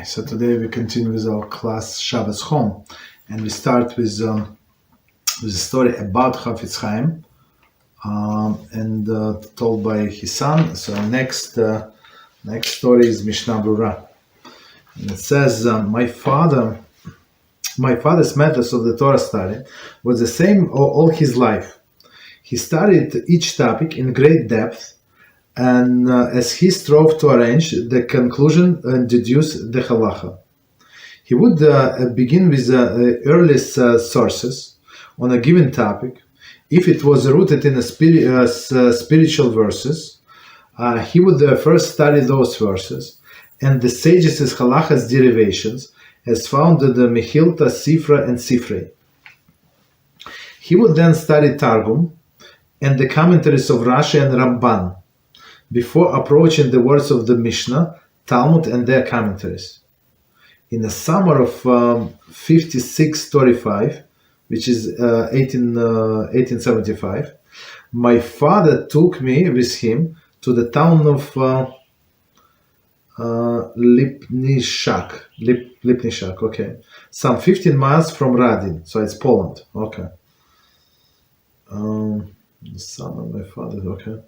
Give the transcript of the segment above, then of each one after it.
So today we continue with our class Shabbos Home, and we start with a story about Chofetz Chaim, and told by his son. So next story is Mishnah Berurah, and it says, my father's methods of the Torah study was the same all his life. He studied each topic in great depth, and as he strove to arrange the conclusion and deduce the halacha. He would begin with the earliest sources on a given topic. If it was rooted in spiritual verses, he would first study those verses and the sages' halacha's derivations as found in the Mechilta, Sefer, and Sefer. He would then study Targum and the commentaries of Rashi and Ramban before approaching the words of the Mishnah, Talmud, and their commentaries. In the summer of 56-35, which is 1875, my father took me with him to the town of Lipnishak, okay, some 15 miles from Radin, so it's Poland, okay. The summer, my father, okay.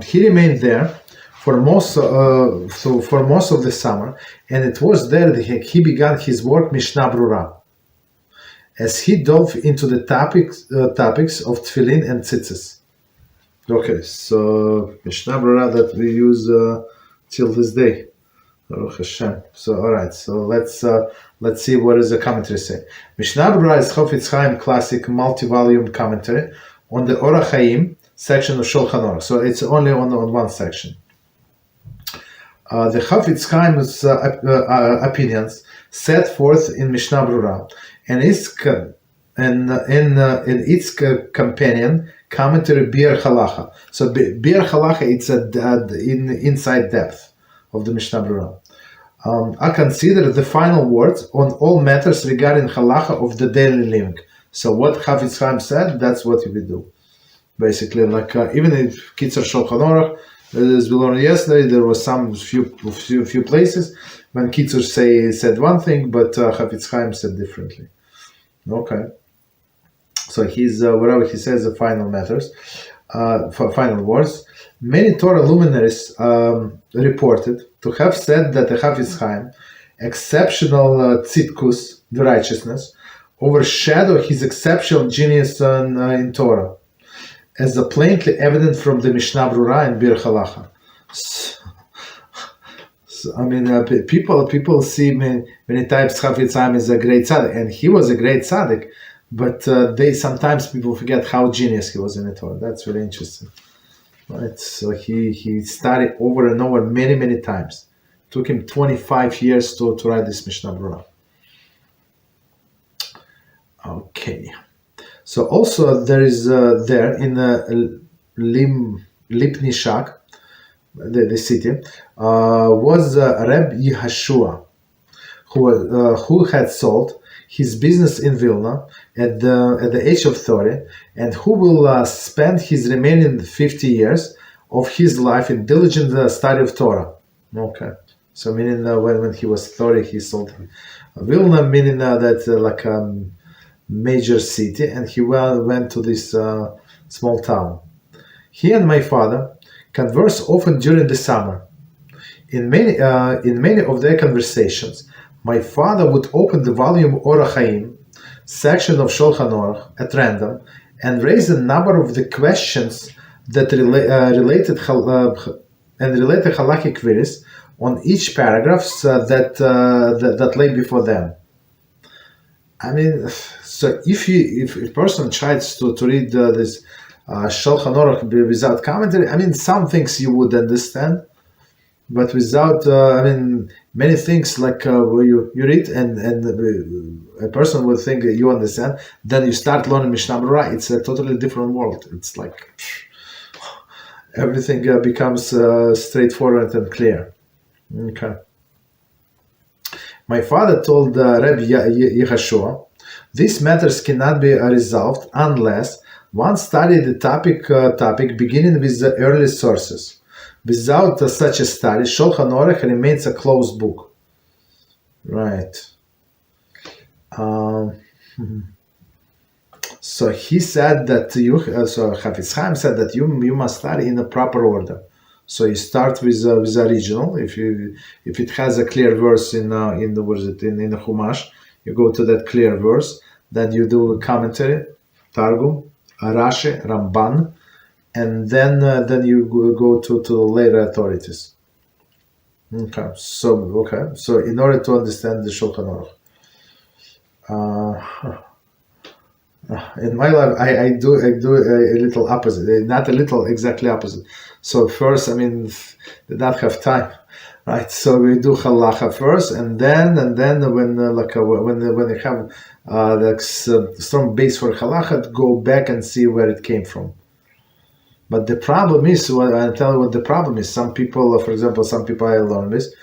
He remained there for most of the summer, and it was there that he began his work Mishnah Berurah, as he dove into the topics of tefillin and tzitzis. Okay, so Mishnah Berurah that we use till this day. Baruch Hashem. So all right, so let's see what does the commentary say. Mishnah Berurah is Chofetz Chaim classic multi-volume commentary on the Orach Chaim section of Shulchan Aruch. So it's only on one section. The Chofetz Chaim's opinions set forth in Mishnah Berurah and in its companion commentary Biur Halacha. So Biur Halacha, it's inside depth of the Mishnah Berurah. I consider the final words on all matters regarding halacha of the daily living. So what Chofetz Chaim said, that's what we do. Basically, like even if Kitzur Shulchan Aruch, as we learned yesterday, there was some few places when Kitzur said one thing, but Chofetz Chaim said differently. Okay, so he's whatever he says, the final matters, final words. Many Torah luminaries reported to have said that the Chofetz Chaim exceptional tzidkus, the righteousness, overshadowed his exceptional genius in Torah, as plainly evident from the Mishnah Berurah and Biur Halacha. So, I mean, people see many times Chofetz Chaim is a great tzaddik, and he was a great tzaddik, but sometimes people forget how genius he was in the Torah. That's really interesting, right? So he studied over and over many times. It took him 25 years to write this Mishnah Berurah. Okay. So also there is there in Lipnishak, the city, was Reb Yehashua, who had sold his business in Vilna at the age of 30, and who will spend his remaining 50 years of his life in diligent study of Torah. Okay, so meaning when he was 30, he sold Vilna, meaning that like major city, and he went to this small town. He and my father converse often during the summer. In many of their conversations, my father would open the volume Orach Chaim section of Shulchan Aruch at random and raise a number of the questions that related halachic queries on each paragraph that lay before them. I mean, so if a person tries to read this Shulchan Aruch without commentary, I mean, some things you would understand, but without, many things like where you read and a person will think you understand, then you start learning Mishnah Berurah, it's a totally different world. It's like everything becomes straightforward and clear. Okay. My father told Rabbi Yehashua, these matters cannot be resolved unless one studied the topic beginning with the early sources. Without such a study, Shulchan Aruch remains a closed book. Right. So he said that so Chofetz Chaim said that you must study in a proper order. So you start with the original. If it has a clear verse in the what is it in the Chumash, you go to that clear verse. Then you do a commentary, Targum, Rashi, Ramban, and then you go to later authorities. Okay. So in order to understand the Shulchan Aruch. In my life, I do a little opposite, not a little, exactly opposite. So first, did not have time, right? So we do halacha first, and then when they have the strong base for halacha, go back and see where it came from. But the problem is, I'll tell you what the problem is. Some people, for example, I learned this,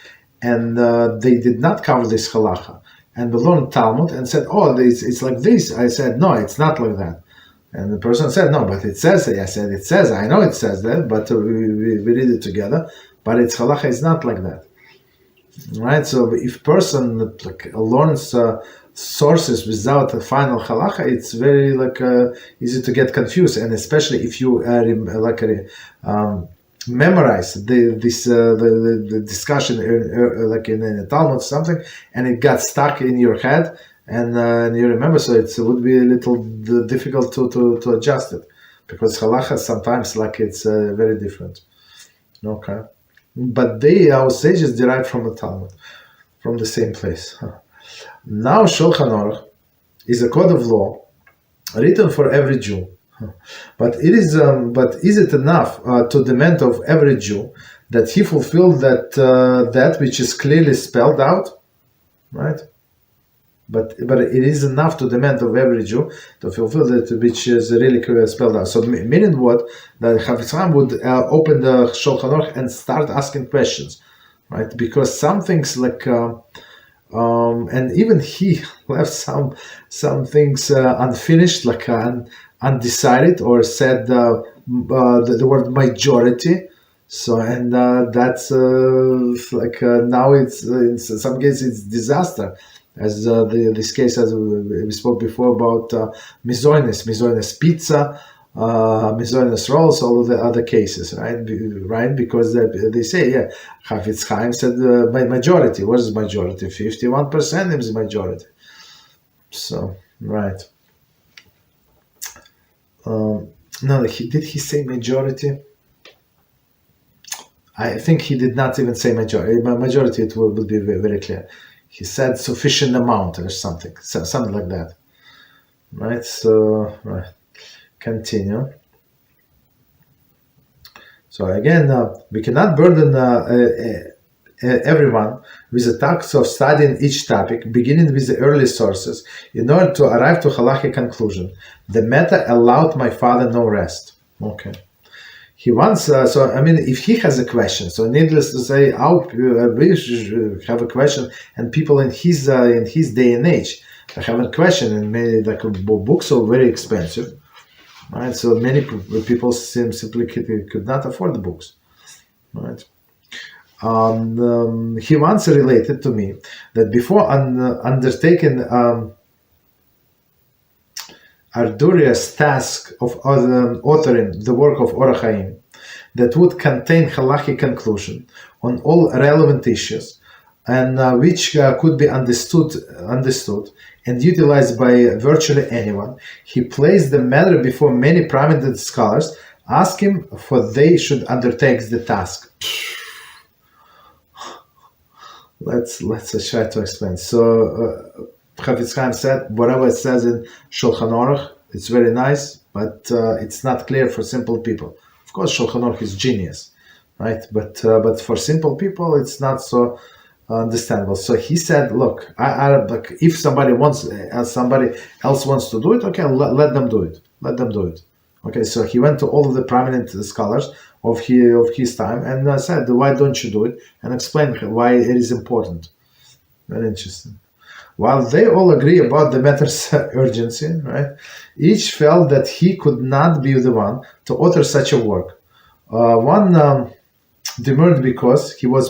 and they did not cover this halacha. And we learned Talmud and said, oh, it's like this. I said, no, it's not like that. And the person said, no, but it says it. I said, it says, I know it says that, but we read it together. But its halacha is not like that. Right? So if person learns sources without a final halacha, it's very easy to get confused. And especially if you memorize the discussion like in a Talmud or something, and it got stuck in your head, and you remember, so it would be a little difficult to adjust it, because halacha sometimes it's very different. Okay, but our sages derived from the Talmud, from the same place. Now Shulchan Aruch is a code of law written for every Jew. But is it enough to demand of every Jew that he fulfill that which is clearly spelled out, right? But it is enough to demand of every Jew to fulfill that which is really clearly spelled out. So meaning what? That Chofetz Chaim would open the Shulchan Aruch and start asking questions, right? Because some things and even he left some things unfinished, undecided, or said the word majority. So and that's now it's in some cases it's disaster, as this case, as we spoke before about misogynist pizza, misogynist rolls, all of the other cases, right? Because they say, Chofetz Chaim said by majority. What is majority? 51% is majority. So right. No, did he say majority? I think he did not even say majority. Majority, it would be very, very clear. He said sufficient amount or something like that. Right? So, right. Continue. So again, we cannot burden everyone with the task of studying each topic, beginning with the early sources, in order to arrive to halachic conclusion. The matter allowed my father no rest. Okay. He wants, if he has a question, so needless to say, we should have a question, and people in his day and age have a question, and many books are very expensive, right? So many people simply could not afford the books, right? He once related to me that before undertaking arduous task of authoring the work of Or HaChaim that would contain halachic conclusion on all relevant issues, and which could be understood and utilized by virtually anyone, he placed the matter before many prominent scholars, asking for they should undertake the task. Let's try to explain. So Chofetz Chaim said, whatever it says in Shulchan Aruch, it's very nice, but it's not clear for simple people. Of course, Shulchan Aruch is genius, right? But for simple people, it's not so understandable. So he said, look, if somebody else wants to do it, okay, let them do it. Let them do it. Okay, so he went to all of the prominent scholars of his time and said, why don't you do it? And explained why it is important. Very interesting. While they all agree about the matter's urgency, right, each felt that he could not be the one to author such a work. One demurred because he was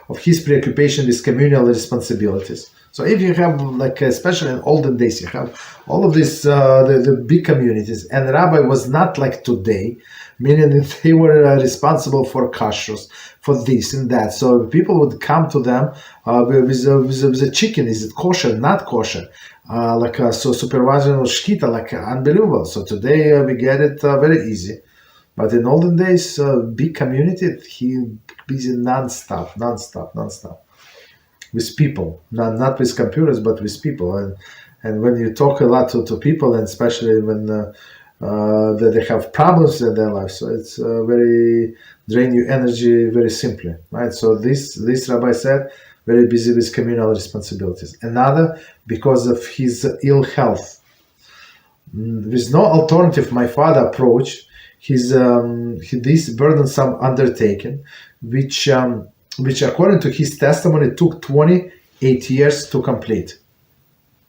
of his preoccupation with communal responsibilities. So if you have, like, especially in olden days, you have all of these the big communities, and the rabbi was not like today, meaning that they were responsible for kashrus, for this and that. So people would come to them with a chicken. Is it kosher? Not kosher? So supervision of shkita, like unbelievable. So today we get it very easy. But in olden days, big community, he busy non-stop with people, not with computers, but with people. And when you talk a lot to people, and especially when they have problems in their life, so it's very drain you energy very simply, right? So this rabbi said, very busy with communal responsibilities. Another, because of his ill health. With no alternative, my father approached this burdensome undertaking, which according to his testimony took 28 years to complete.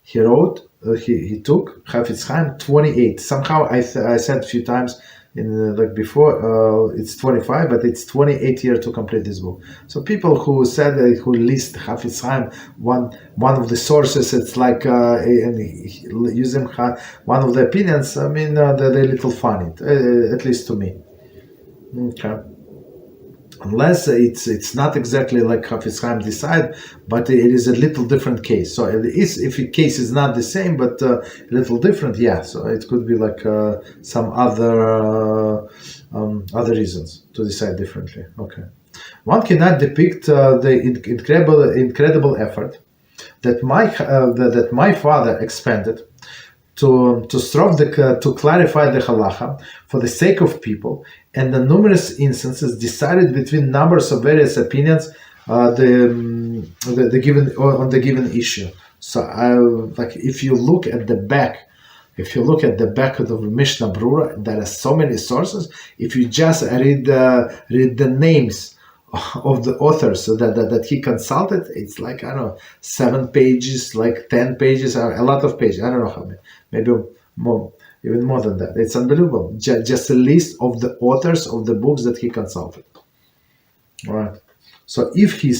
He wrote, he took Chofetz Chaim 28. Somehow I said a few times in like before, it's 25, but it's 28 years to complete this book. So people who said who list Chofetz Chaim, one of the sources, it's like using one of the opinions. I mean, they're a little funny, at least to me. Okay. Unless it's not exactly like Chofetz Chaim decide, but it is a little different case. So if the case is not the same, but a little different, yeah. So it could be like some other reasons to decide differently. Okay, one cannot depict the incredible effort that my father expended to strive to clarify the halacha for the sake of people, and the numerous instances decided between numbers of various opinions the given issue. So like if you look at the back of the Mishnah Berurah, there are so many sources. If you just read the names of the authors that he consulted, it's like, I don't know, 7 pages, like 10 pages, a lot of pages. I don't know how many, maybe more, even more than that. It's unbelievable. Just a list of the authors of the books that he consulted. All right. So if he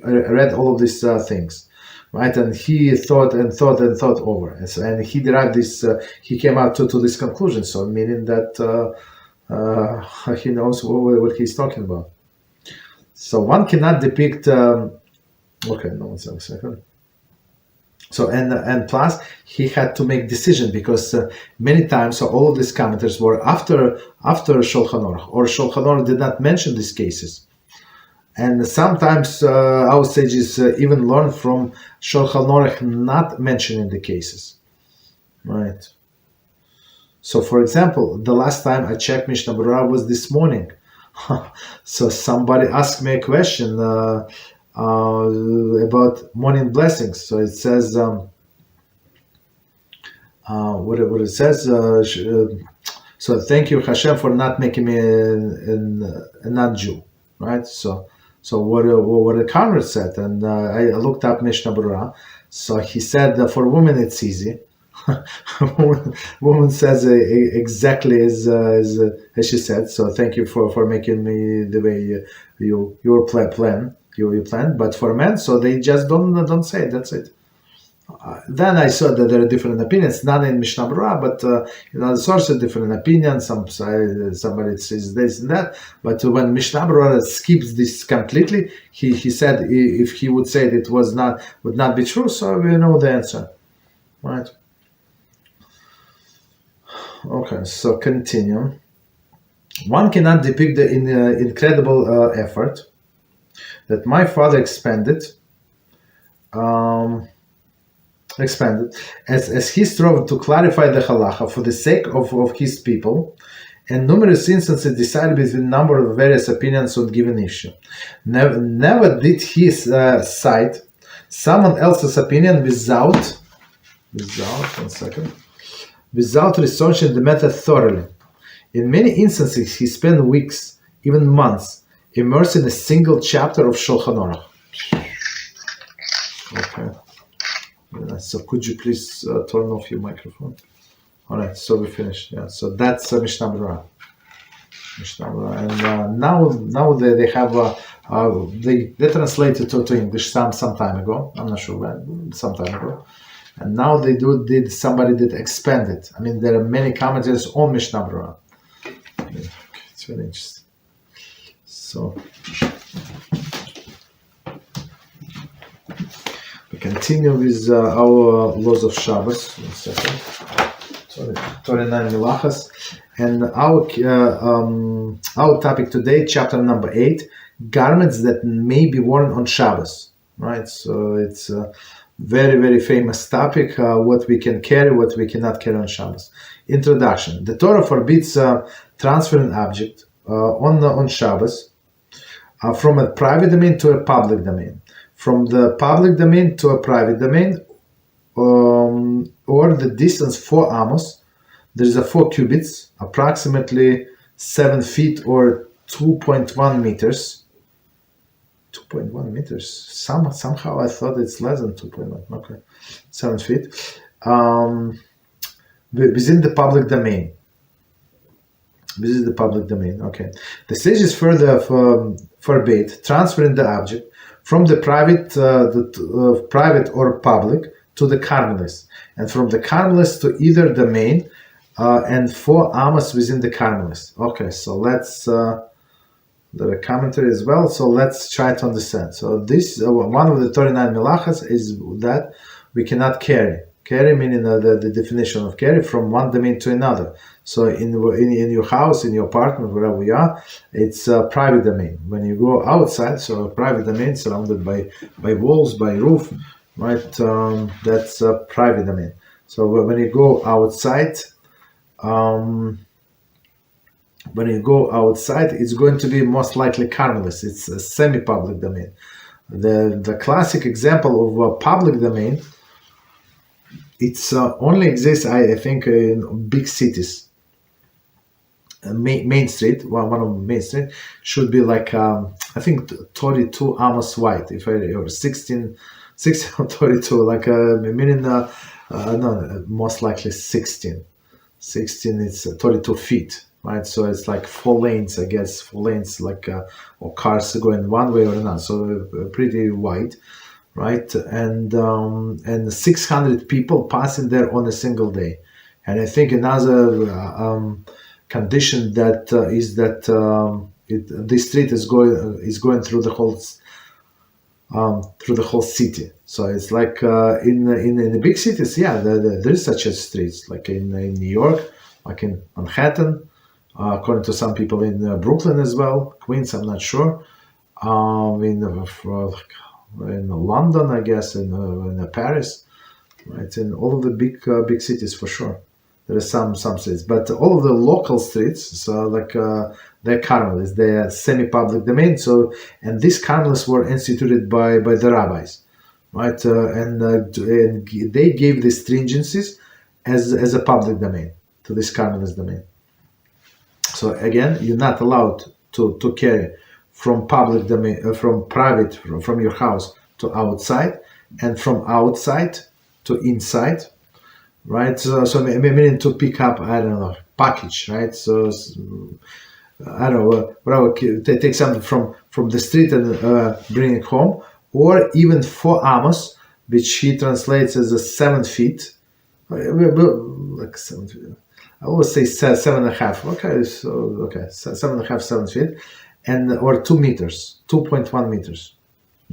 read all of these things, right, and he thought over, and he derived this, he came out to this conclusion. So meaning that he knows what he's talking about. So one cannot depict. Okay, no, 1 second. So and plus he had to make decision, because many times, so all of these commentators were after Shulchan Aruch, or Shulchan Aruch did not mention these cases, and sometimes our sages even learn from Shulchan Aruch not mentioning the cases, right? So, for example, the last time I checked Mishnah Berurah was this morning. So somebody asked me a question about morning blessings. So it says, what it says. So thank you, Hashem, for not making me a non-Jew, right? So what the Conrad said, and I looked up Mishnah Berurah. So he said for women it's easy. Woman says exactly as she said. So thank you for making me the way you plan. But for men, so they just don't say it. That's it. Then I saw that there are different opinions, not in Mishnah Berurah, but the sources different opinions. Somebody says this and that. But when Mishnah Berurah skips this completely, he said if he would say it would not be true. So we know the answer, right? Okay, so continue. One cannot depict the incredible effort that my father expended as he strove to clarify the halacha for the sake of his people, and numerous instances decided between a number of various opinions on given issue. Never did he cite someone else's opinion without researching the matter thoroughly. In many instances, he spent weeks, even months, immersed in a single chapter of Shulchan Aruch. Okay. So could you please turn off your microphone? All right, so we finished. Yeah. So that's Mishnah Berurah. Mishnah Berurah. And now they have they translated to English some time ago. I'm not sure when, some time ago. And now somebody did expand it. I mean, there are many commentaries on Mishnah Berurah. It's very interesting. So we continue with our laws of Shabbos. 1 second. 29 milachas, and our topic today, chapter number 8, garments that may be worn on Shabbos. Right. So it's very, very famous topic, what we can carry, what we cannot carry on Shabbos. Introduction. The Torah forbids transferring object on Shabbos from a private domain to a public domain, from the public domain to a private domain, or the distance 4 amos. There is a 4 cubits, approximately 7 feet or 2.1 meters. 2.1 meters. Somehow I thought it's less than 2.1. Okay, 7 feet. Within the public domain. Within the public domain. Okay. The sages further forbade transferring the object from the private or public to the Carmelists, and from the Carmelists to either domain, and 4 amos within the Carmelists. Okay, so let's. The commentary as well, so let's try to understand. So this one of the 39 milachas is that we cannot carry meaning the definition of carry from one domain to another. So in your house, in your apartment, wherever we are, it's a private domain. When you go outside, so a private domain surrounded by walls, by roof, right, that's a private domain. So when you go outside, it's going to be most likely Carmelist. It's a semi-public domain. The classic example of a public domain, it's only exists, I think, in big cities. Main Street, one of Main Street, should be like I think 32 amos wide, or 16 or 32, like meaning no, most likely 16. 16 is 32 feet. Right, so it's like 4 lanes, I guess, 4 lanes, like or cars going one way or another. So pretty wide, right? And 600 people passing there on a single day. And I think another condition that is that this street is going through the whole city. So it's like in the big cities, yeah, there is such a streets, like in New York, like in Manhattan. According to some people in Brooklyn as well, Queens, I'm not sure. In London, I guess, in Paris, right? In all of the big cities for sure. There are some streets, but all of the local streets, so like they're Carmelists, they're semi-public domain. So, and these Carmelists were instituted by the rabbis, right? And they gave the stringencies as a public domain to this Carmelist domain. So again, you're not allowed to carry from public domain, from private, from your house to outside, and from outside to inside, right? So meaning to pick up, I don't know, package, right? So I don't know, whatever, take something from the street and bring it home, or even 4 amos, which he translates as a 7 feet, like 7 feet. I always say 7.5. Okay, so 7.5, 7 feet, and or 2 meters, 2.1 meters.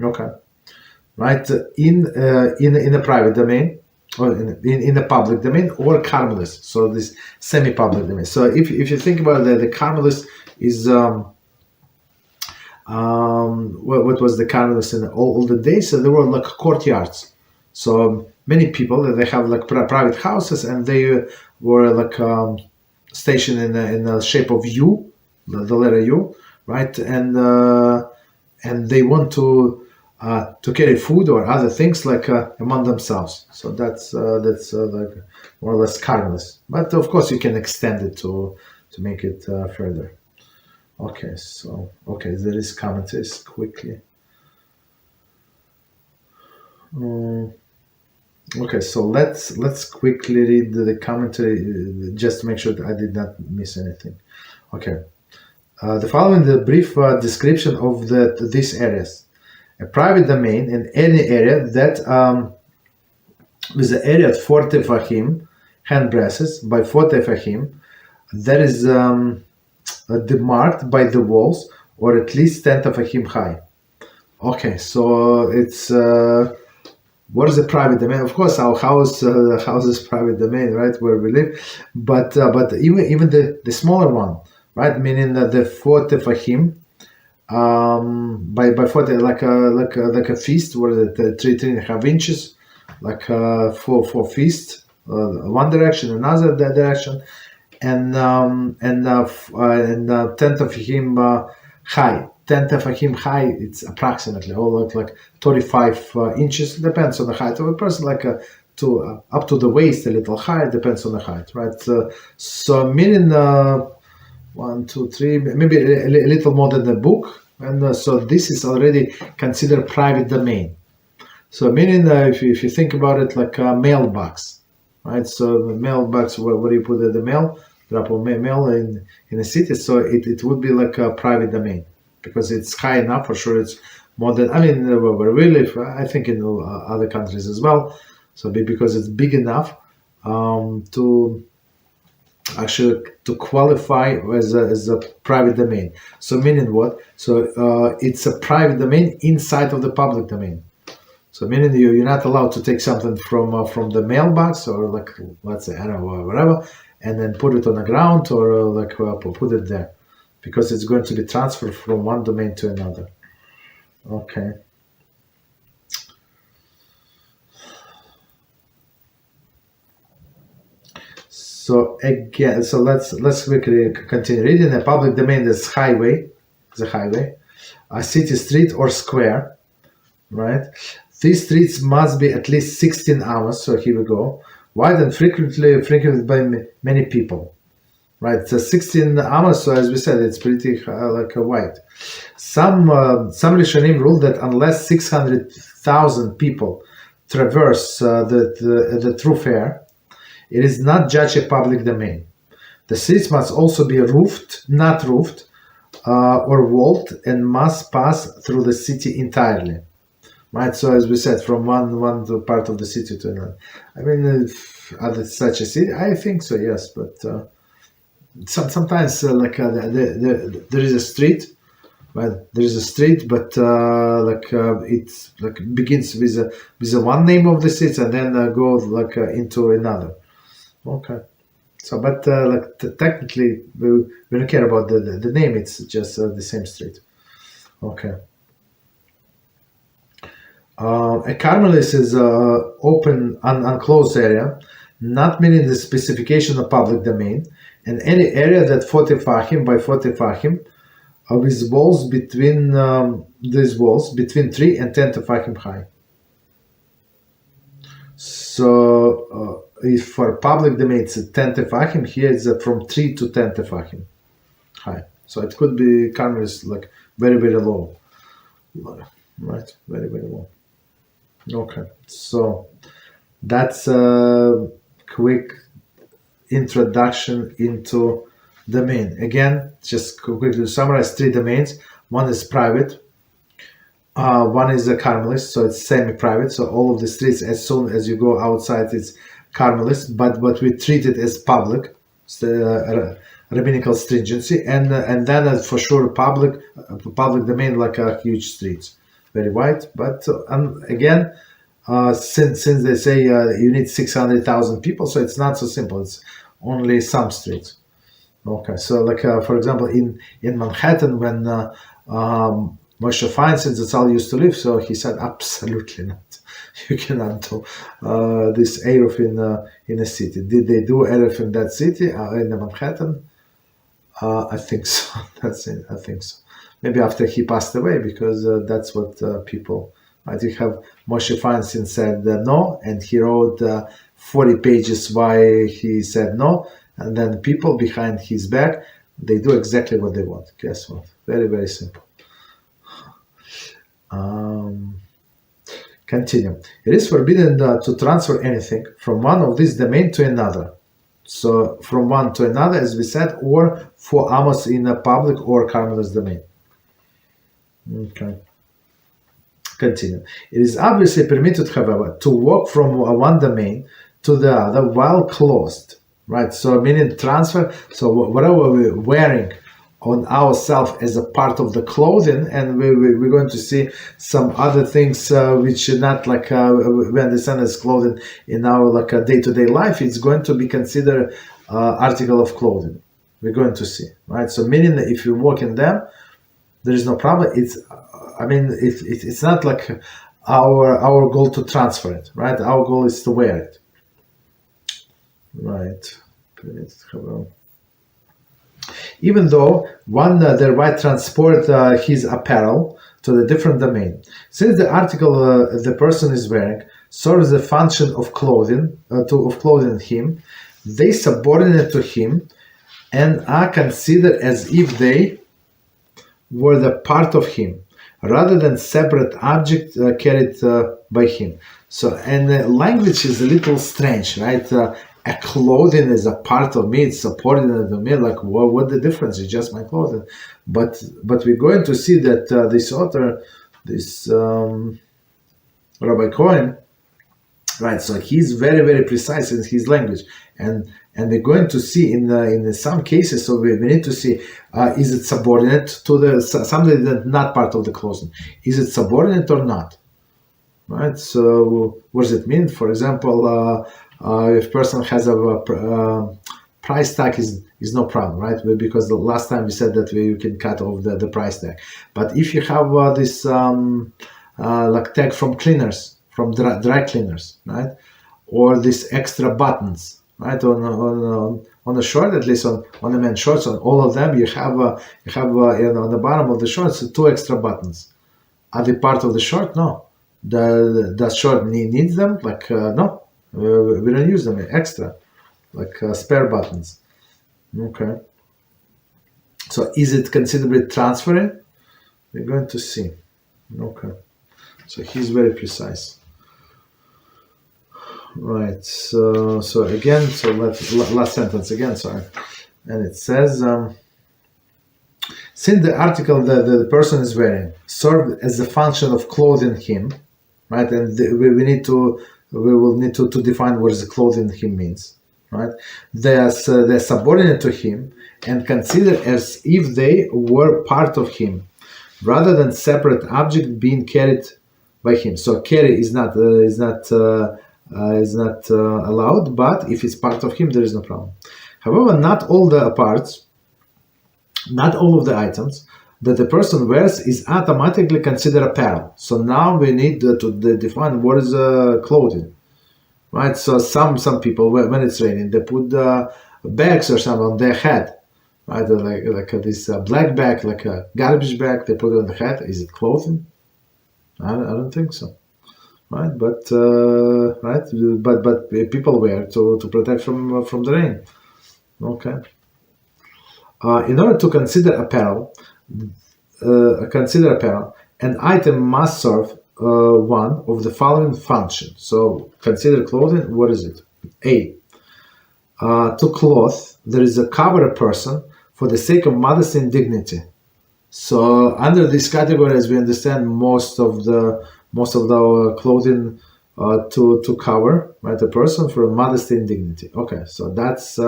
Okay, right, in a private domain, or in the public domain, or Carmelist. So this semi-public domain. So if you think about the Carmelist is what was the Carmelist in all the days? So there were like courtyards. So many people they have like private houses, and they were like stationed in the shape of U, the letter U, right? And they want to carry food or other things like among themselves. So that's like more or less Carmelist. But of course you can extend it to make it further. Okay, so there is commentaries quickly. Okay, so let's quickly read the commentary just to make sure that I did not miss anything. Okay, The following is a brief description of these areas. A private domain in any area that with the area at 40 tefachim, hand braces, by 40 tefachim, that is demarked by the walls, or at least 10 tefachim high. Okay, so it's what is a private domain? Of course, our house is private domain, right, where we live. But even the smaller one, right, meaning that the 4 tefachim, by 40, like a fist, what is it, 3.5 inches, like for fist, one direction, another direction, and 10 tefachim high. 10 tefachim high, it's approximately like 35 inches. Depends on the height of a person, like up to the waist, a little high. Depends on the height, right? So meaning 1, 2, 3, maybe a little more than the book, and so this is already considered private domain. So meaning if you think about it, like a mailbox, right? So the mailbox, where do you put the mail? Drop a mail in a city, so it would be like a private domain, because it's high enough. For sure, it's more than, I mean, where we live, I think in other countries as well. So because it's big enough to actually to qualify as a private domain. So meaning what? So it's a private domain inside of the public domain. So meaning you're not allowed to take something from the mailbox, or like, let's say, I don't know, whatever, and then put it on the ground, or put it there, because it's going to be transferred from one domain to another. Okay. So again, so let's quickly continue reading. A public domain is highway, a city street or square, right? These streets must be at least 16 hours. So here we go. Wide and frequented by many people. Right, so 16 hours. So as we said, it's pretty wide. Some Rishonim rule that unless 600,000 people traverse the thoroughfare, it is not judged a public domain. The streets must also be not roofed, or walled, and must pass through the city entirely. Right, so as we said, from one part of the city to another. I mean, are such a city? I think so, yes, but. Sometimes there is a street, right? There is a street, but it's begins with a one name of the city and then goes into another. Okay, so but technically we don't care about the name. It's just the same street. Okay. A Carmelis is open, unclosed area, not meaning the specification of public domain, and any area that 40 tefachim by 40 tefachim with walls between these walls between 3 and 10 tefachim high. So if for public domain it's 10 tefachim, here it's from 3 to 10 tefachim high. So it could be Carmelis like very, very low, right? Very, very low. Okay, so that's a quick introduction into domain. Again, just quickly to summarize, 3 domains. One is private, one is a Carmelist, so it's semi-private. So all of the streets, as soon as you go outside, it's Carmelist, but we treat it as public. It's the rabbinical stringency, and then for sure public domain, like huge streets, very wide. But again, since they say you need 600,000 people, so it's not so simple. It's only some streets. Okay, so for example, in Manhattan, when Moshe Feinstein Zatzal used to live, so he said absolutely not. You cannot do this Eruv in a city. Did they do Eruv in that city, in Manhattan? I think so. That's it. I think so. Maybe after he passed away, because that's what people. I think have Moshe Feinstein said no, and he wrote 40 pages why he said no, and then people behind his back, they do exactly what they want. Guess what? Very, very simple. Continue. It is forbidden to transfer anything from one of these domain to another. So from one to another, as we said, or 4 amos in a public or carmelist domain. Okay. Continue. It is obviously permitted, however, to walk from one domain to the other while clothed. Right? So meaning transfer. So whatever we're wearing on ourselves as a part of the clothing, and we're going to see some other things which are not like we understand as clothing in our like a day-to-day life. It's going to be considered article of clothing. We're going to see, right? So meaning that if you walk in them, there is no problem. It's not like our goal to transfer it, right? Our goal is to wear it, right? Even though one thereby transport his apparel to the different domain, since the article the person is wearing serves the function of clothing him, they subordinate to him and are considered as if they were the part of him, rather than separate object carried by him. So, and language is a little strange, right? A clothing is a part of me, it's subordinate to me, like what the difference? It's just my clothing. But we're going to see that this author, this Rabbi Cohen, right, so he's very, very precise in his language. And we're going to see in some cases, so we need to see, is it subordinate to something that's not part of the clothing? Is it subordinate or not? Right, so what does it mean? For example, if person has a price tag is no problem, right? Because the last time we said that you can cut off the price tag. But if you have this like tag from cleaners, from dry cleaners, right? Or these extra buttons, right? On the short, at least on the men's shorts, on all of them, you have on the bottom of the shorts 2 extra buttons. Are they part of the short? No. The short needs them? Like no. We don't use them extra, like spare buttons. Okay. So is it considered transferring? We're going to see. Okay. So he's very precise. Right. So again, so last sentence again, sorry. And it says, since the article that the person is wearing served as a function of clothing him, right? And we will need to define what is the clothing him means, right? They're subordinate to him and considered as if they were part of him, rather than separate object being carried by him. So carry is not allowed, but if it's part of him, there is no problem. However, not all the parts, not all of the items that the person wears is automatically considered apparel. So now we need to define what is clothing, right? So some people, when it's raining, they put bags or something on their head, right? Like this black bag, like a garbage bag, they put it on the head. Is it clothing? I don't think so, right? But people wear to protect from the rain. Okay. In order to consider apparel, an item must serve one of the following functions. So consider clothing. What is it? A. To clothe, there is a cover a person for the sake of modesty and dignity. So under this category, as we understand, most of the clothing to cover, right, a person for modesty and dignity. Okay, so that's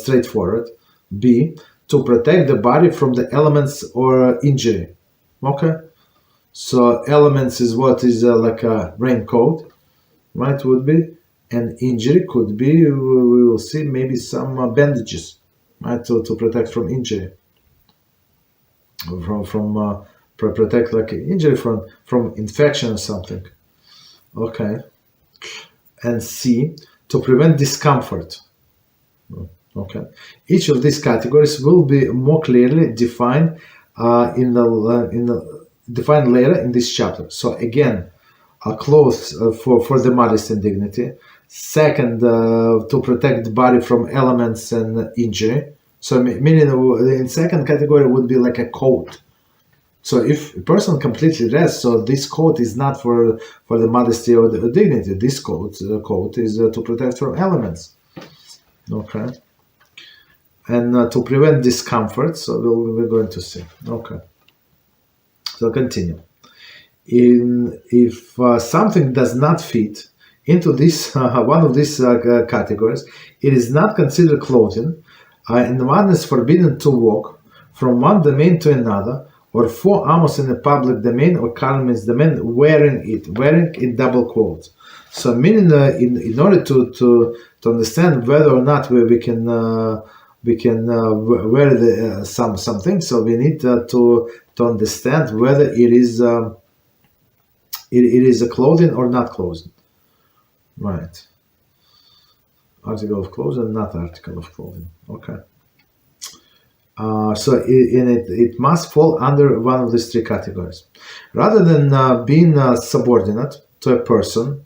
straightforward. B, to protect the body from the elements or injury. Okay, so elements is what is like a raincoat, right? Would be, and injury could be, we will see maybe some bandages, right? To protect from injury, from protect like injury from infection or something. Okay, and C, to prevent discomfort. Okay, each of these categories will be more clearly defined defined later in this chapter. So again, clothes for the modesty and dignity. Second, to protect the body from elements and injury. So meaning in second category would be like a coat. So if a person completely rests, so this coat is not for the modesty or the dignity. This coat is to protect from elements. Okay. And to prevent discomfort, so we're going to see. Okay. So continue. If something does not fit into this one of these categories, it is not considered clothing, and one is forbidden to walk from one domain to another, or 4 amos in a public domain, or Kalman's domain, wearing it double quotes. So meaning in order to understand whether or not we can wear something, so we need to understand whether it is a clothing or not clothing. Right. Article of clothing, not article of clothing. Okay. So it must fall under one of these 3 categories. Rather than being subordinate to a person,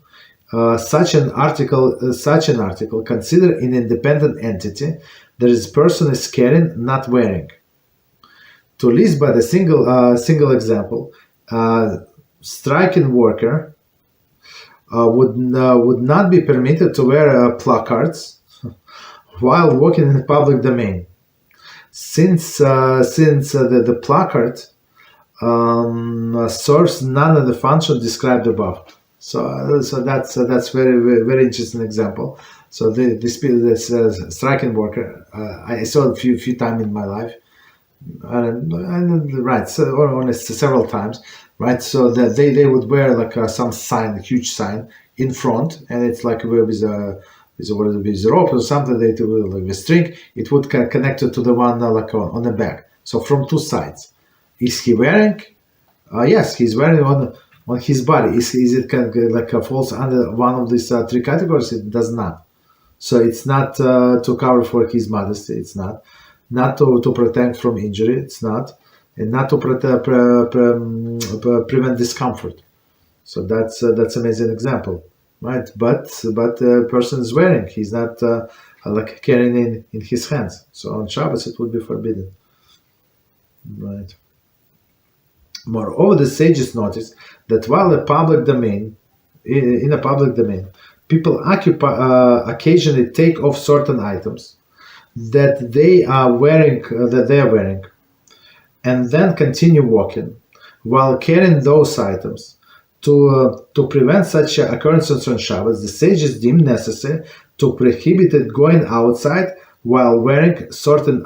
such an article considered an independent entity that this person is carrying, not wearing. To list by the single example, striking worker would not be permitted to wear placards while walking in the public domain, since the placard serves none of the functions described above. So that's very very interesting example. So this striking worker, I saw a few times in my life, and right, so or honest several times, right? So that they would wear like some sign, a huge sign in front, and it's like with a rope or something. They do like a string. It would connect it to the one like on the back. So from 2 sides. Is he wearing? Yes, he's wearing on his body. Is it like falls under one of these 3 categories? It does not. So it's not to cover for his modesty. It's not to protect from injury. It's not, and not to prevent discomfort. So that's amazing example, right? But the person is wearing. He's not like carrying in his hands. So on Shabbos it would be forbidden, right? Moreover, the sages noticed that while in a public domain, people occasionally take off certain items that they are wearing, and then continue walking while carrying those items. To prevent such occurrences on Shabbos, the sages deemed necessary to prohibit it going outside while wearing certain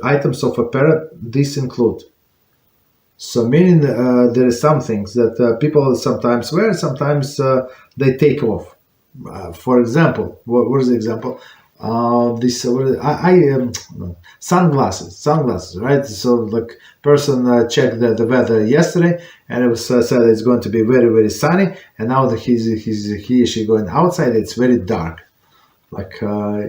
items of apparel. These include. So meaning there are some things that people sometimes wear, sometimes they take off. For example, what is the example? Sunglasses, right? So like person checked the weather yesterday, and it was said it's going to be very very sunny, and now that he or she going outside, it's very dark. Like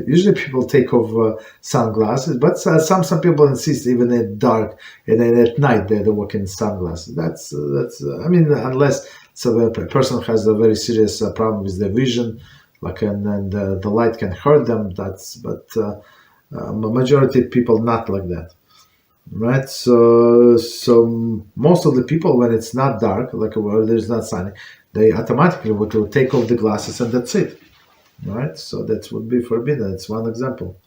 usually people take off sunglasses, but some people insist even at dark and then at night they walk in sunglasses. That's I mean, unless a person has a very serious problem with their vision, like and the light can hurt them. But majority of people not like that, right? So most of the people, when it's not dark, like where there's not sunny, they automatically would take off the glasses and that's it. Right, so that would be forbidden. It's one example.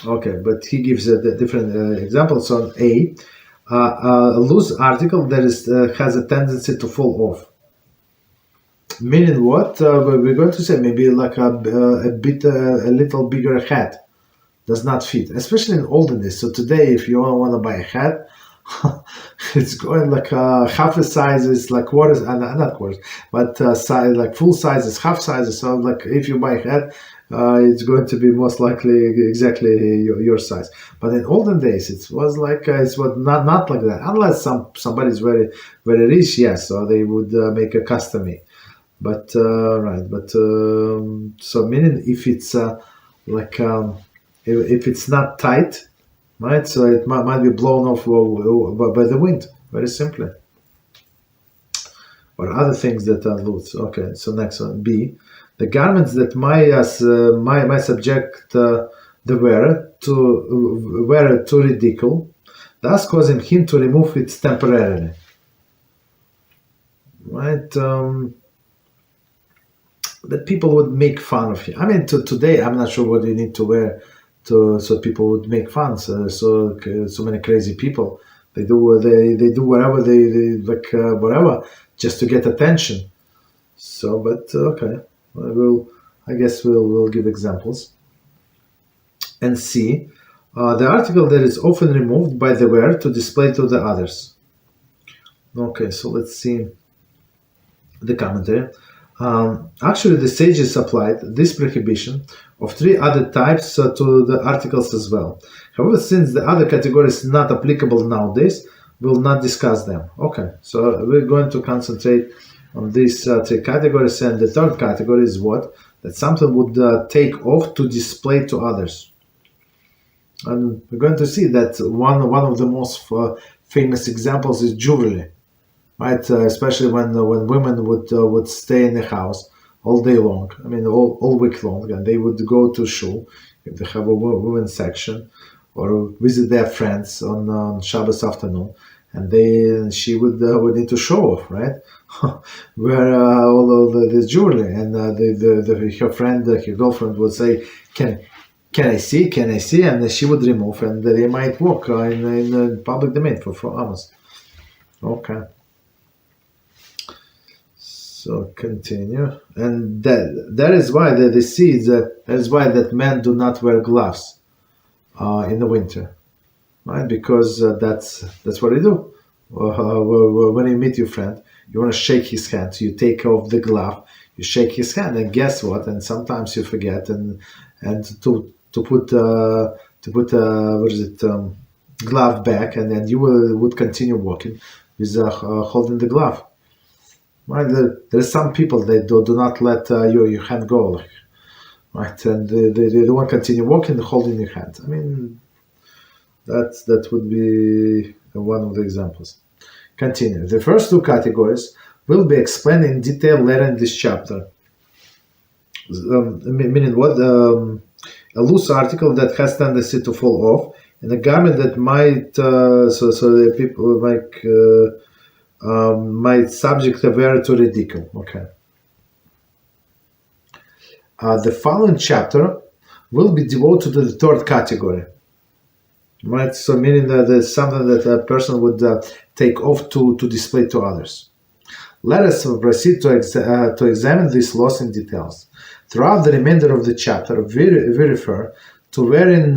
Okay, but he gives a different example. So a loose article that has a tendency to fall off. Meaning what? We're going to say maybe like a little bigger hat does not fit, especially in olden days. So today, if you want to buy a hat, it's going like half the size is like quarters, not quarters, but size like full size is half size. So like if you buy a hat, it's going to be most likely exactly your size. But in olden days, it was like not like that. Unless somebody's very very rich, yes, so they would make a custom made. But right, but so meaning if it's if it's not tight. Right, so it might be blown off by the wind, very simply. Or other things that are loose. Okay, so next one, B. The garments that might subject the wearer to ridicule, thus causing him to remove it temporarily. Right. that people would make fun of you. I mean, today I'm not sure what you need to wear so people would make fun. So many crazy people. They do whatever they like, whatever, just to get attention. So, but okay, I guess we'll give examples and see the article that is often removed by the wearer to display to the others. Okay, so let's see the commentary. Actually, the sages applied this prohibition of 3 other types to the articles as well. However, since the other categories are not applicable nowadays, we'll not discuss them. Okay, so we're going to concentrate on these 3 categories, and the third category is what? That something would take off to display to others. And we're going to see that one of the most famous examples is jewelry. Right, especially when women would stay in the house all day long. I mean, all week long, and they would go to shul if they have a women's section, or visit their friends on Shabbos afternoon, and she would need to show off, right? Wear all of this jewelry, and her friend, her girlfriend, would say, "Can I see? Can I see?" And she would remove, and they might walk in public domain for hours. Okay. So continue, and that is why they see that is why that men do not wear gloves in the winter, right? Because that's what they do. When you meet your friend, you want to shake his hand. So you take off the glove, you shake his hand, and guess what? And sometimes you forget and to put glove back, and then you would continue walking with holding the glove. Right, there's some people that do not let your hand go, right, and they don't continue walking holding your hand. I mean, that would be one of the examples. Continue. The first 2 categories will be explained in detail later in this chapter. Meaning what? A loose article that has tendency to fall off, and a garment that might so the people might subject the wearer to ridicule. Okay. The following chapter will be devoted to the third category. Right, so meaning that there's something that a person would take off to display to others. Let us proceed to examine these laws in details. Throughout the remainder of the chapter, we refer to wearing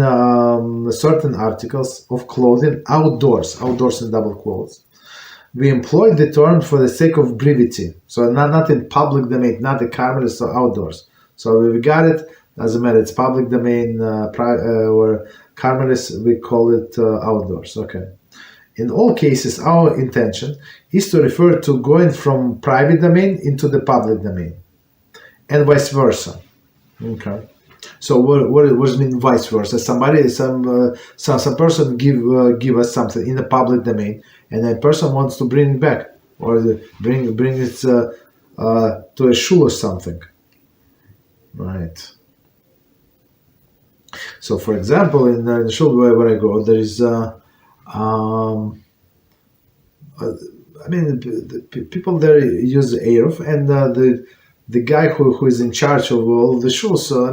certain articles of clothing outdoors in double quotes. We employ the term for the sake of brevity, so not in public domain, not the carmelist or outdoors. So we got it, doesn't matter, it's public domain or carmelist, we call it outdoors. Okay. In all cases, our intention is to refer to going from private domain into the public domain, and vice versa. Okay. So what does it mean vice versa? Some person give us something in the public domain, and a person wants to bring it back, or bring it to a shul or something, right? So, for example, in the shul where I go, there is people there use Eruv, and the guy who is in charge of all the shuls. So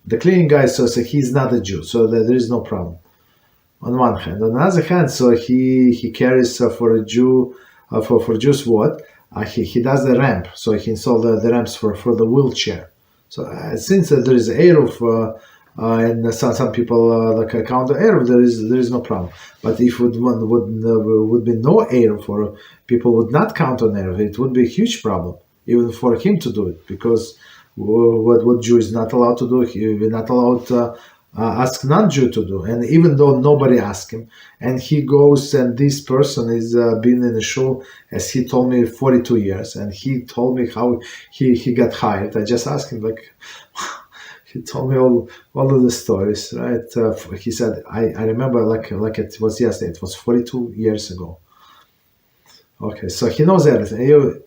the cleaning guy. So he's not a Jew, so there is no problem. On one hand, on the other hand, so he carries for a Jew for Jews what he does the ramp. So he installed the ramps for the wheelchair. So since there is Eruv. And some people count the Eruv, there is no problem. But if would be no Eruv, or people would not count on Eruv, it would be a huge problem, even for him to do it, because what Jew is not allowed to do, we're not allowed to ask non-Jew to do. And even though nobody asked him, and he goes, and this person is been in the shul, as he told me, 42 years, and he told me how he got hired. I just asked him, he told me all of the stories, right? He said, I remember like it was yesterday. It was 42 years ago. Okay, so he knows everything. You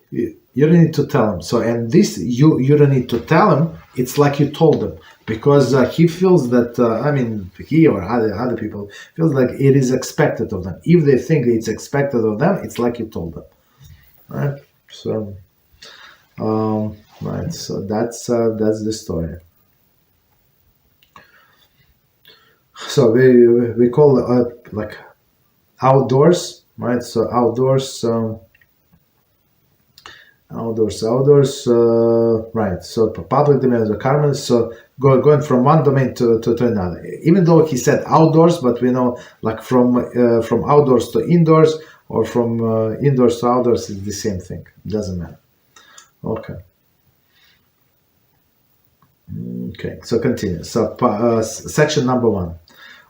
don't need to tell him. So, and this, you don't need to tell him. It's like you told him. Because he feels that, he or other people feels like it is expected of them. If they think it's expected of them, it's like you told them. Right? So, right. So that's the story. So we call like outdoors, right? So outdoors. Outdoors, right? So public domain, the Carmen. So going from one domain to another. Even though he said outdoors, but we know like from outdoors to indoors or from indoors to outdoors is the same thing. It doesn't matter. Okay. Okay. So continue. So section number 1.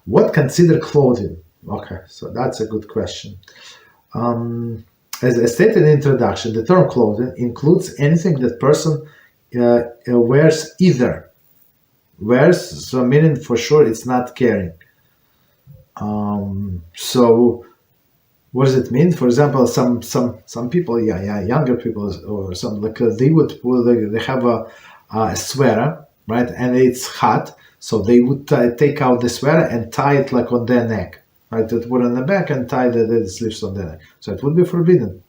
What consider clothing? Okay. So that's a good question. As stated in the introduction, the term clothing includes anything that person wears either. Wears, so meaning for sure it's not carrying. So what does it mean? For example, some people, younger people or some like they have a sweater, right? And it's hot, so they would take out the sweater and tie it like on their neck. Right, to put on the back and tie the sleeves on the neck. So it would be forbidden.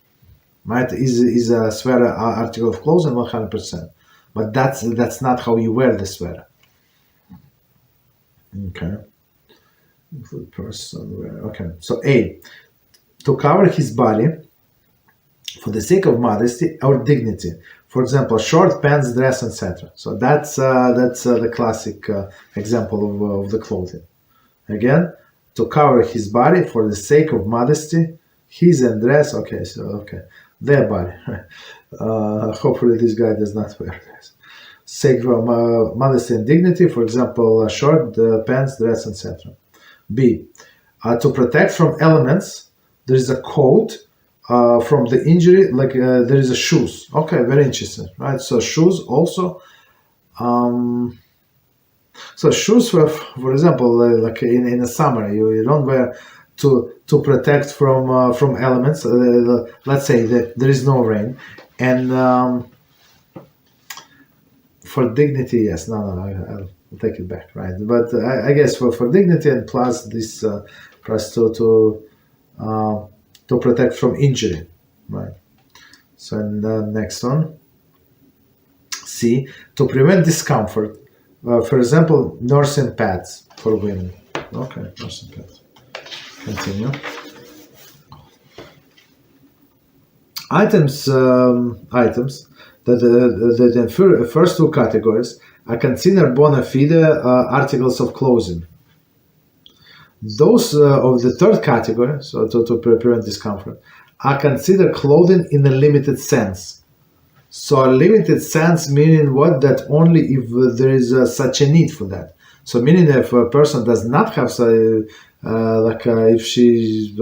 Right? Is a sweater article of clothing 100%. But that's not how you wear the sweater. Okay. Person wear. Okay. So A, to cover his body for the sake of modesty or dignity. For example, short pants, dress, etc. So that's the classic example of the clothing. Again, to cover his body for the sake of modesty, his and dress. Okay, so their body. Hopefully, this guy does not wear dress. Sake of modesty and dignity. For example, short pants, dress, etc. B, to protect from elements. There is a coat from the injury. Like there is a shoes. Okay, very interesting, right? So shoes also. So shoes, for example, like in the summer, you don't wear to protect from elements. Let's say that there is no rain, and for dignity, yes, I'll take it back, right? But I guess for dignity and plus this plus to protect from injury, right? So and the next one, C, to prevent discomfort. For example, nursing pads for women. Okay, nursing pads. Continue. Items that the first two categories are considered bona fide articles of clothing. Those of the third category, so to prevent discomfort, are considered clothing in a limited sense. So a limited sense meaning what? That only if there is such a need for that. So meaning if a person does not have if she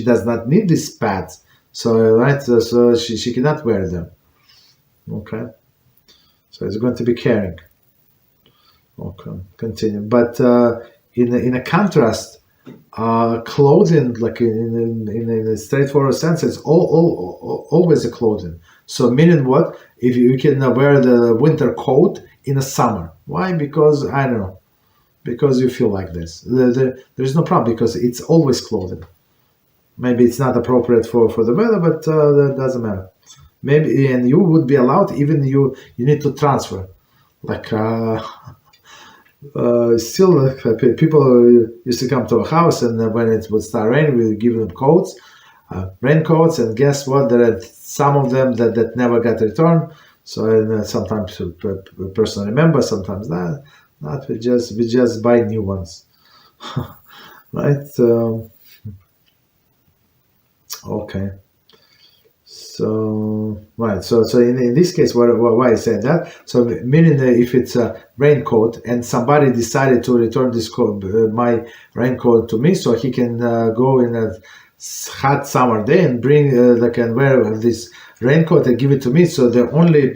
does not need these pads, so right, so she cannot wear them. Okay, so it's going to be caring. Okay, continue. But in a contrast, clothing, like in a straightforward sense, it's always a clothing. So meaning what? If you can wear the winter coat in the summer. Why? Because I don't know. Because you feel like this. There's no problem because it's always clothing. Maybe it's not appropriate for the weather, but that doesn't matter. Maybe and you would be allowed even you need to transfer. Like still people used to come to a house and when it would start raining, we would give them coats. Raincoats, and guess what? There are some of them that never got returned. So sometimes a person remembers, sometimes not. We just buy new ones, right? Okay. So right. So in this case, why I said that? So meaning that if it's a raincoat and somebody decided to return this coat, my raincoat to me, so he can go in a hot summer day and bring and wear this raincoat and give it to me. So the only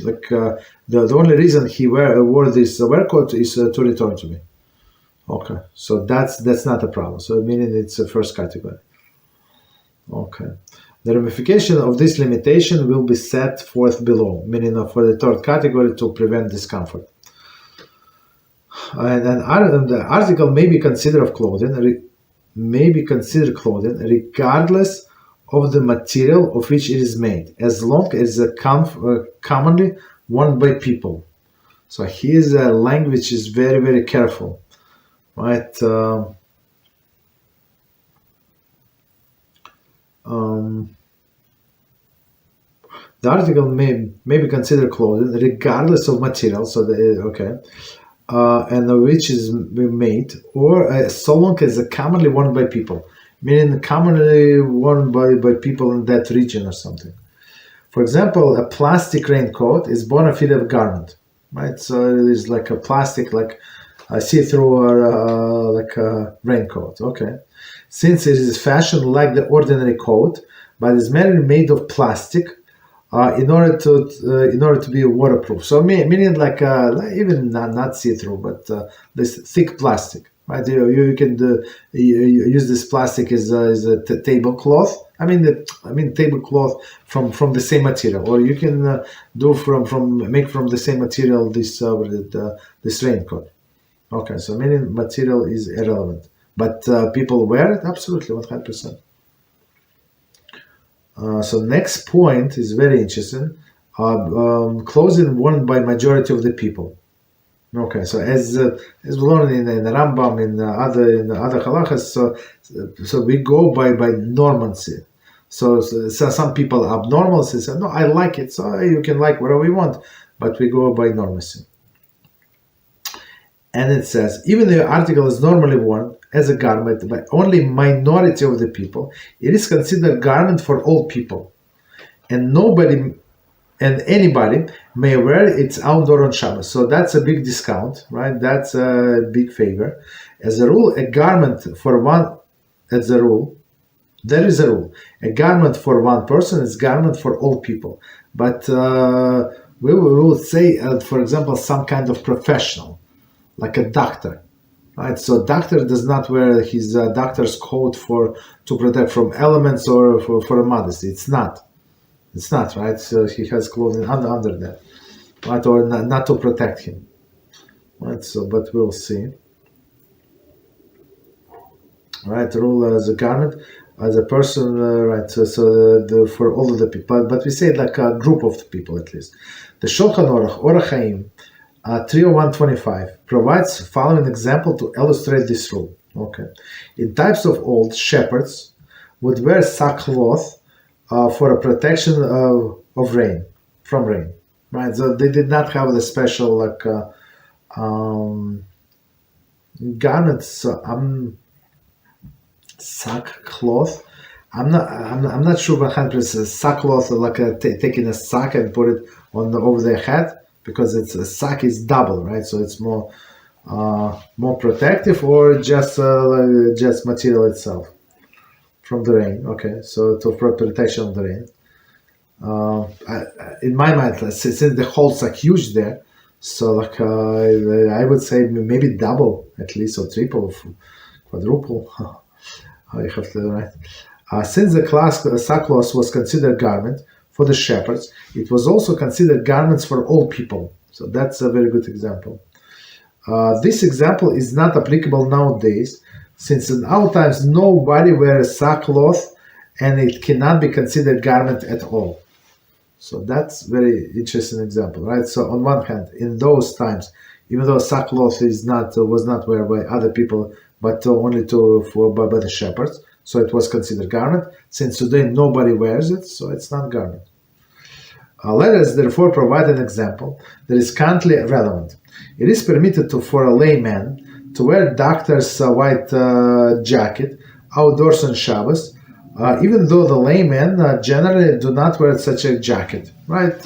the only reason he wore this wear coat is to return to me. Okay, so that's not a problem. So meaning it's the first category. Okay, the ramification of this limitation will be set forth below, meaning for the third category to prevent discomfort. And the article may be considered clothing regardless of the material of which it is made, as long as commonly worn by people. So here's a language is very, very careful, right? The article may be considered clothing regardless of material, so and which is made, or so long as commonly worn by people, meaning commonly worn by people in that region or something. For example, a plastic raincoat is bona fide garment, right? So it is like a plastic, like a see-through or like a raincoat, okay? Since it is fashioned like the ordinary coat, but is mainly made of plastic, in order to be waterproof. So meaning like even not see-through, but this thick plastic, right? You can use this plastic as a tablecloth. I mean tablecloth from the same material, or you can make from the same material this raincoat. Okay, so meaning material is irrelevant, but people wear it absolutely 100%. So next point is very interesting. Clothing worn by majority of the people. Okay, so as we learned in the Rambam in other halachas, so we go by normalcy. So some people abnormal say, no, I like it, so you can like whatever you want, but we go by normalcy. And it says, even the article is normally worn as a garment by only minority of the people, it is considered garment for all people, and anybody may wear it outdoor on Shabbos. So that's a big discount, right? That's a big favor. As a rule, a garment for one, there is a rule. A garment for one person is garment for all people. But we will say, for example, some kind of professional, like a doctor. Right, so doctor does not wear his doctor's coat to protect from elements or for a modesty. It's not, right? So he has clothing under that, right? Or not to protect him, right? So, but we'll see. Right, rule as a garment, as a person, right? So for all of the people, but we say like a group of people at least. The Shulchan Aruch Chaim. 301.25 provides following example to illustrate this rule. Okay, in types of old, shepherds would wear sackcloth for a protection of rain, from rain. Right, so they did not have the special like garments. Sackcloth. I'm not sure 100% sackcloth, like taking a sack and put it over their head. Because a sack is double, right? So it's more protective, or just material itself from the rain. Okay, so for protection of the rain. In my mind, since the holes are huge there, so like I would say maybe double at least, or triple, quadruple. You have to right. Since the sackcloth was considered garment for the shepherds, it was also considered garments for all people. So that's a very good example. This example is not applicable nowadays, since in our times nobody wears sackcloth and it cannot be considered garment at all. So that's very interesting example, right? So on one hand, in those times, even though sackcloth was not worn by other people, but only by the shepherds, so it was considered garment. Since today nobody wears it, so it's not garment. Let us therefore provide an example that is currently relevant. It is permitted for a layman to wear doctor's white jacket outdoors on Shabbos, even though the laymen generally do not wear such a jacket, right?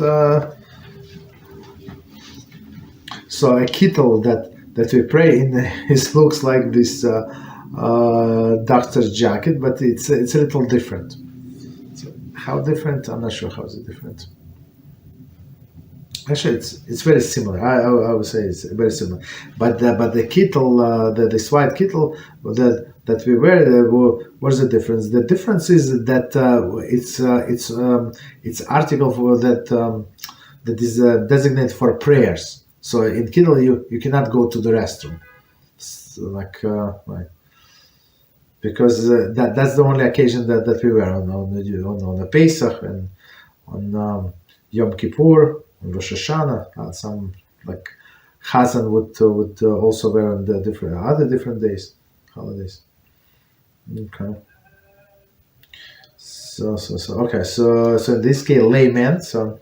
So a kittel that we pray in, it looks like this doctor's jacket, but it's a little different. So how different? I'm not sure how it's different. Actually, it's very similar. I would say it's very similar. But the kittel, this white kittel that we wear, what's the difference? The difference is that it's article for that is designated for prayers. So in kittel you cannot go to the restroom. So like right. because that's the only occasion that we wear on the Pesach and on Yom Kippur, on Rosh Hashanah. Some like Chazan would also wear on the different days, holidays. Okay. So in this case, layman, so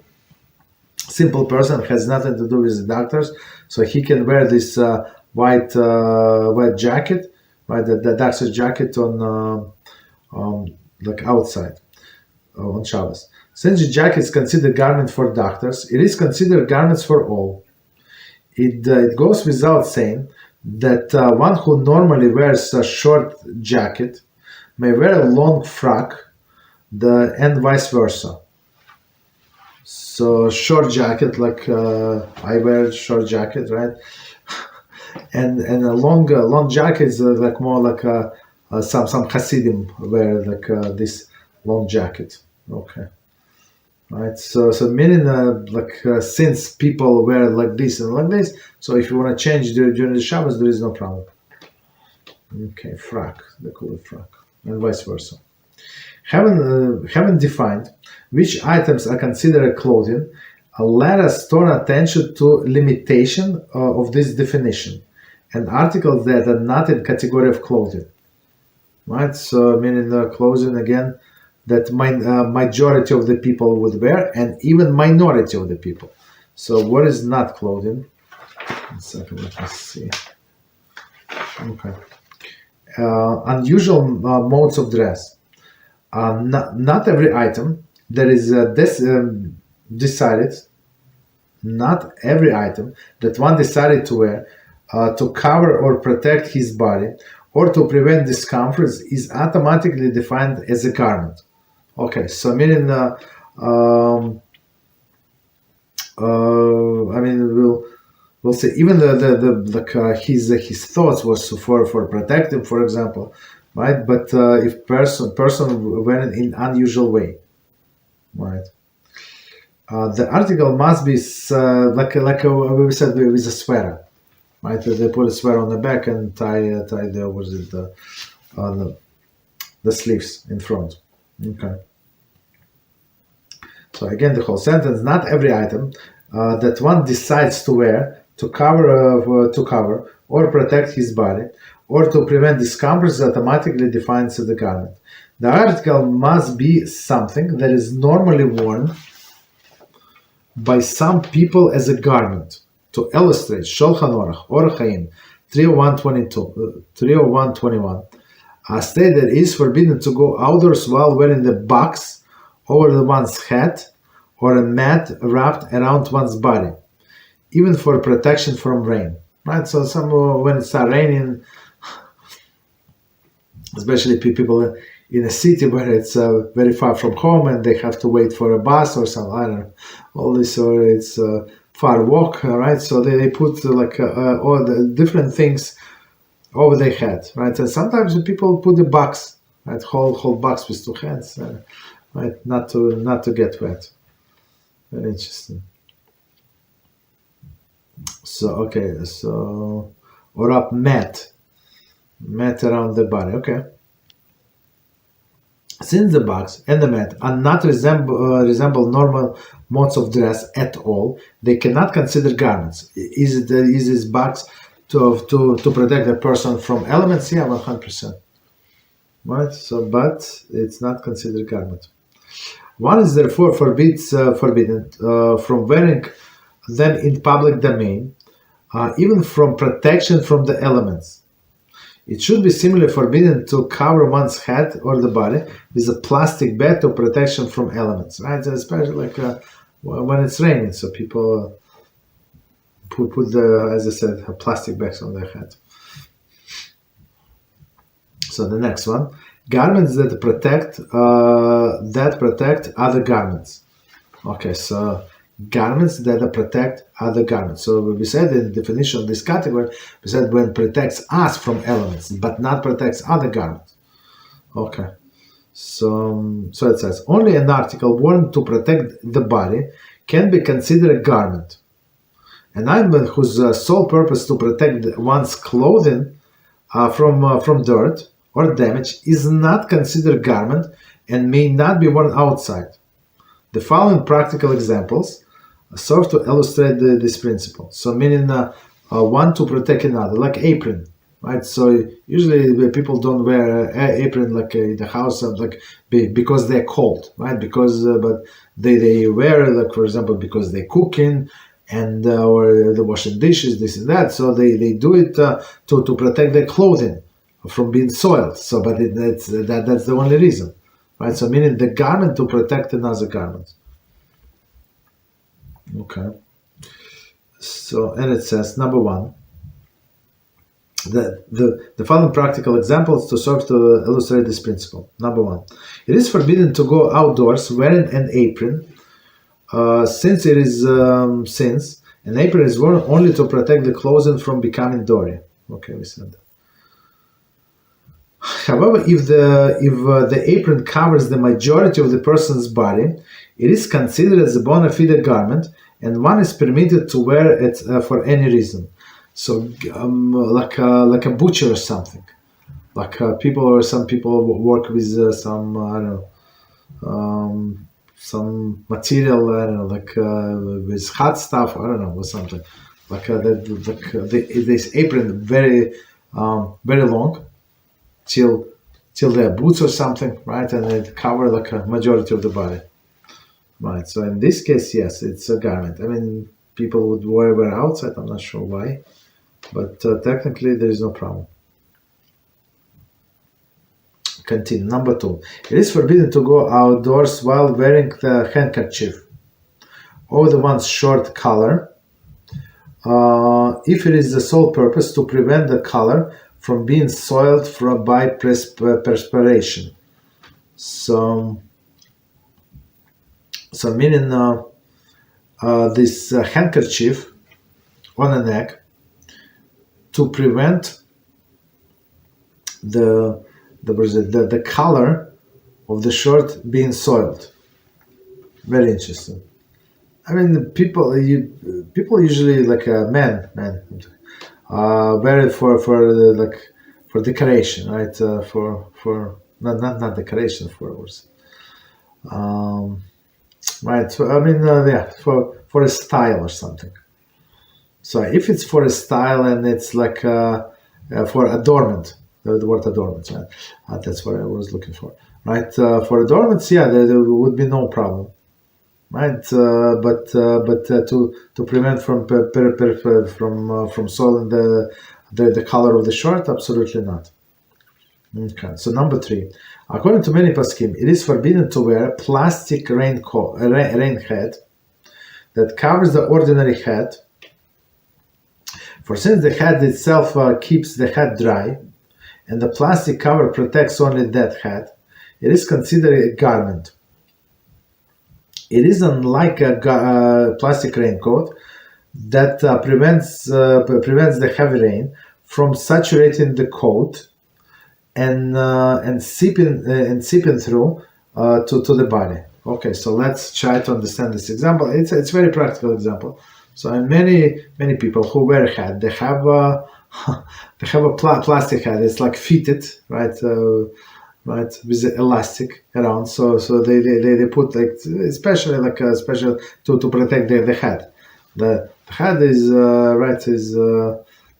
simple person, has nothing to do with the doctors, so he can wear this white jacket, right? The doctor's jacket on like outside on Shabbos. Since the jacket is considered garment for doctors, it is considered garments for all. It goes without saying that one who normally wears a short jacket may wear a long frock, and vice versa. So short jacket, like I wear short jacket, right? and a long jacket is like more like some Hasidim wear like this long jacket. Okay. Right, so meaning since people wear like this and like this, so if you want to change during the Shabbos, there is no problem. Okay, frock, they call it frock, and vice versa. Having defined which items are considered clothing, let us turn attention to limitation of this definition and articles that are not in category of clothing. Right, so meaning clothing again, that majority of the people would wear, and even minority of the people. So what is not clothing? 1 second, let me see. Okay. Unusual modes of dress. Not every item that is decided, not every item that one decided to wear to cover or protect his body or to prevent discomforts is automatically defined as a garment. Okay, so meaning, I mean, we'll see. Even his thoughts was for protecting, for example, right? But if person went in unusual way, right? The article must be like we said with a sweater, right? They put a sweater on the back and tie the opposite the sleeves in front. Okay. So again, the whole sentence: not every item that one decides to wear to cover or protect his body or to prevent discomforts automatically defines the garment. The article must be something that is normally worn by some people as a garment. To illustrate, Shulchan Aruch or Chaim 301:21 state that it is forbidden to go outdoors while wearing the box over one's head or a mat wrapped around one's body, even for protection from rain. Right? So when it starts raining, especially people in a city where it's very far from home and they have to wait for a bus or some, I don't know, all this, or it's a far walk, right? So they put all the different things over their head, right? And sometimes people put the box, right, whole box with two hands, right, not to get wet. Very interesting. So okay, or up mat around the body. Okay. Since the box and the mat are not resemble normal modes of dress at all, they cannot consider garments. Is this box to protect a person from elements? Yeah, 100%. Right. So, but it's not considered garment. One is therefore forbidden from wearing them in public domain, even from protection from the elements. It should be similarly forbidden to cover one's head or the body with a plastic bag to protection from elements, right? Especially when it's raining, so people put as I said, plastic bags on their head. So the next one, garments that protect other garments. Okay, so garments that protect other garments. So we said in the definition of this category, we said when protects us from elements, but not protects other garments. Okay, so it says only an article worn to protect the body can be considered a garment. An item whose sole purpose to protect one's clothing from dirt or damaged is not considered garment and may not be worn outside. The following practical examples serve to illustrate this principle. So meaning one to protect another, like apron, right? So usually people don't wear an apron like in the house, like because they're cold, right? Because but they wear, like for example, because they're cooking and or they're washing dishes, this and that. So they do it to protect their clothing from being soiled. So, but that's the only reason, right? So meaning the garment to protect another garment. Okay. So, and it says, number one, the following practical examples to serve to illustrate this principle. Number one, it is forbidden to go outdoors wearing an apron, since since an apron is worn only to protect the clothing from becoming dirty. Okay, we said that. However, if the apron covers the majority of the person's body, it is considered as a bona fide garment, and one is permitted to wear it for any reason. So, like a butcher or something, like some people work with some I don't know, some material, I don't know, like with hot stuff, I don't know, or something like this apron very long till their boots or something, right, and it cover like a majority of the body. Right, so in this case, yes, it's a garment. I mean, people would wear outside, I'm not sure why, but technically there is no problem. Continue. Number two, it is forbidden to go outdoors while wearing the handkerchief over the one's short collar, if it is the sole purpose to prevent the collar from being soiled by perspiration. So meaning this handkerchief on the neck to prevent the color of the shirt being soiled. Very interesting. I mean, people usually like men wear it for decoration, right? For not decoration, right. So I mean, for a style or something. So if it's for a style and it's like for adornment, the word adornment, right? That's what I was looking for, right? For adornments, yeah, there would be no problem, right? But to prevent from soiling the color of the shirt, absolutely not. Okay. So number three, according to many poskim, it is forbidden to wear a plastic rain hat that covers the ordinary hat. For since the hat itself keeps the hat dry, and the plastic cover protects only that hat, it is considered a garment. It is unlike a plastic raincoat that prevents the heavy rain from saturating the coat and seeping through to the body. Okay, so let's try to understand this example. It's a very practical example. So many people who wear a hat, they have a plastic hat. It's like fitted, right, with the elastic around. So they put like especially like a special to protect the hat. The hat is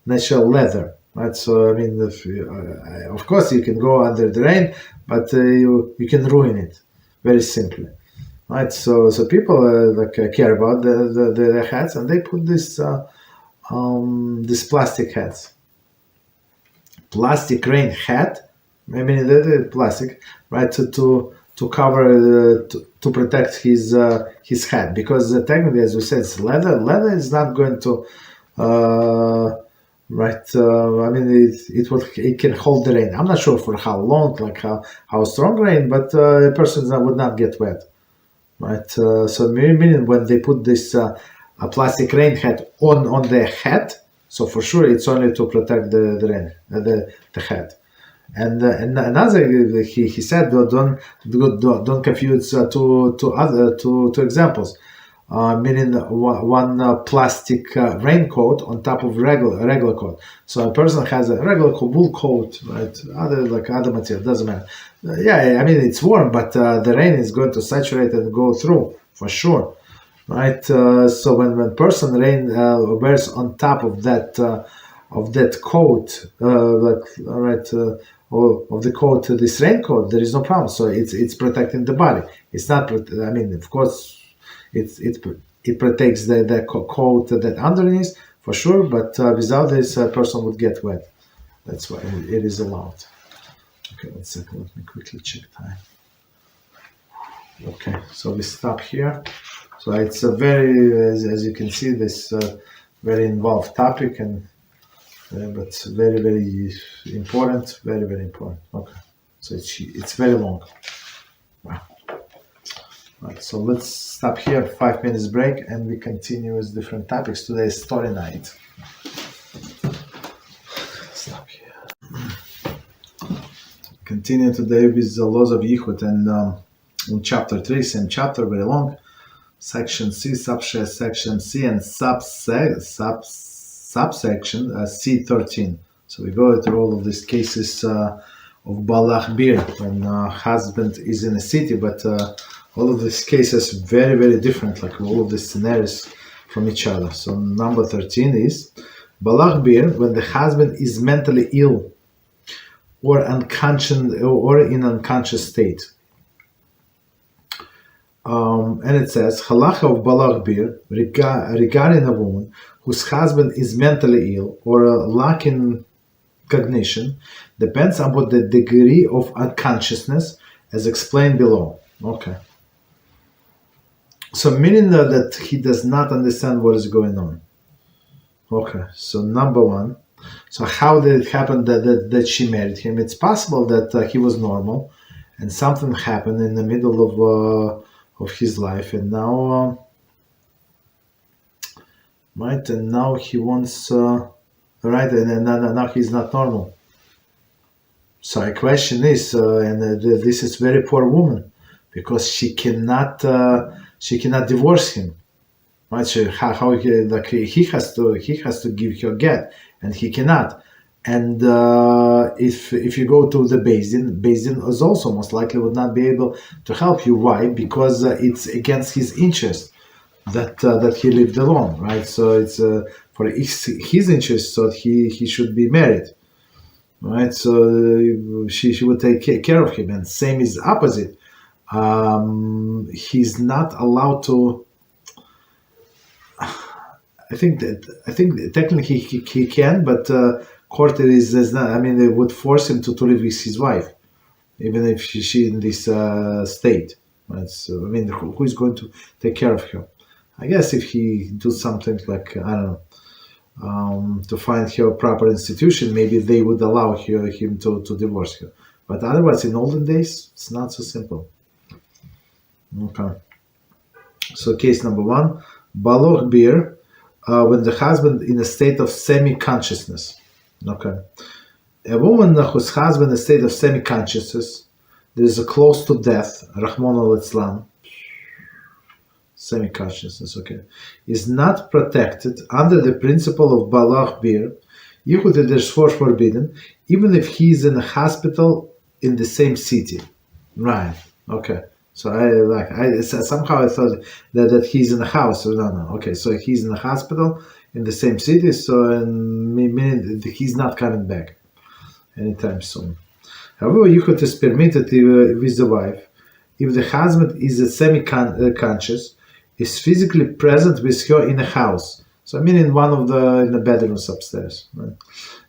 natural leather, right? So I mean, of course you can go under the rain, but you can ruin it very simply. Right, so people care about the hats, and they put this plastic hats, plastic rain hat, maybe the plastic, right, to cover to protect his hat, because technically, as we said, it's leather. Leather is not going to I mean, it can hold the rain. I'm not sure for how long, like how strong rain, but a person would not get wet. Right, so meaning when they put this a plastic rain hat on the hat, so for sure it's only to protect the rain, the hat. And another, he said, don't confuse two examples. meaning one plastic raincoat on top of regular coat. So a person has a regular wool coat, right? Other material, doesn't matter. Yeah, I mean it's warm, but the rain is going to saturate and go through for sure, right? So when person wears on top of that coat, of the coat, this raincoat, there is no problem. So it's protecting the body. It's not. I mean, of course. It protects the coat that underneath for sure, but without this, a person would get wet. That's why it is allowed. Okay, 1 second. Let me quickly check time. Okay, so we stop here. So it's a very, as you can see, this very involved topic, and but very, very important. Very, very important. Okay, so it's very long. Wow. Right, so let's stop here, 5 minutes break, and we continue with different topics. Today is story night. Stop here. Continue today with the laws of Yichud, and in chapter 3, same chapter, very long, section C, subsection C, and subsection C13. So we go through all of these cases of Balach Bir, when husband is in a city, but all of these cases very, very different, like all of the scenarios from each other. So number 13 is Balach Bir, when the husband is mentally ill or unconscious or in unconscious state. And it says Halacha of Balach Bir regarding a woman whose husband is mentally ill or lacking cognition depends upon the degree of unconsciousness as explained below. Okay. So meaning that he does not understand what is going on. Okay, so number one. So how did it happen that she married him? It's possible that he was normal and something happened in the middle of his life, and now right, and now he wants right, and now he's not normal. So the question is, this is very poor woman, because she cannot divorce him, right? So he has to give her get, and he cannot. And if you go to the Bezdin is also most likely would not be able to help you. Why? Because it's against his interest that he lived alone, right? So it's for his interest, so he should be married, right? So she would take care of him, and same is opposite. He's not allowed to. I think technically he can, but court is not. I mean, they would force him to live with his wife, even if she in this state. Right? So I mean, who is going to take care of her? I guess if he do something like, I don't know, to find her a proper institution, maybe they would allow him to divorce her. But otherwise, in olden days, it's not so simple. Okay. So case number one, Baloch Bir, when the husband in a state of semi-consciousness. Okay. A woman whose husband in a state of semi-consciousness, there is a close to death, Rahman al-Islam, semi-consciousness, okay, is not protected under the principle of Balach Bir. Yichud is therefore forbidden, even if he is in a hospital in the same city. Right, okay. So somehow I thought that he's in a house. So no. Okay, so he's in a hospital in the same city, so meaning he's not coming back anytime soon. However, Yichud is permitted with the wife if the husband is a semi-conscious, is physically present with her in a house. So I mean in the bedrooms upstairs, right?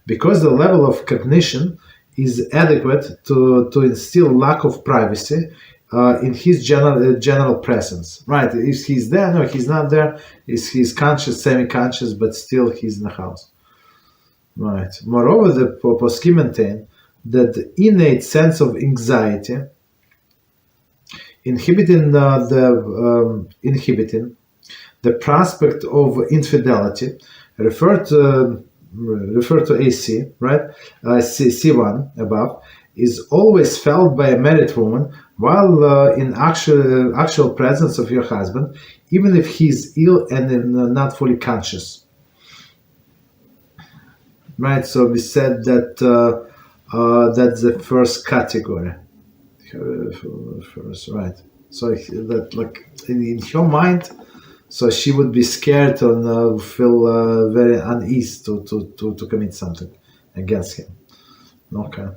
Because the level of cognition is adequate to instill lack of privacy in his general presence, right? If he's there, no, he's not there. He's conscious, semi-conscious, but still he's in the house, right? Moreover, the poskim maintain that the innate sense of anxiety inhibiting the prospect of infidelity, refer to AC, right? C1 above, is always felt by a married woman while in actual presence of your husband, even if he's ill and not fully conscious. Right, so we said that that's the first category. First, right. So that, like, in her mind, so she would be scared and feel very uneasy to commit something against him. Okay.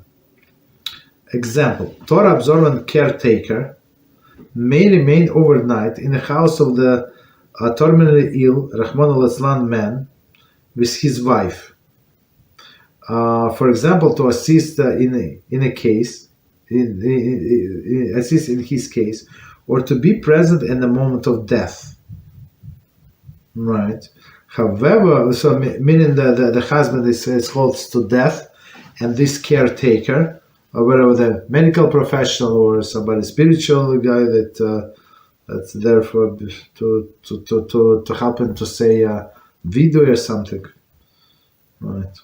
Example: Torah observant caretaker may remain overnight in the house of the terminally ill Rahman al-Islam man with his wife. For example, to assist in a case, assist in his case, or to be present in the moment of death. Right. However, so meaning the husband is close to death, and this caretaker, or whether the medical professional or somebody spiritual guy that's there for to help him to say vidu or something. Right.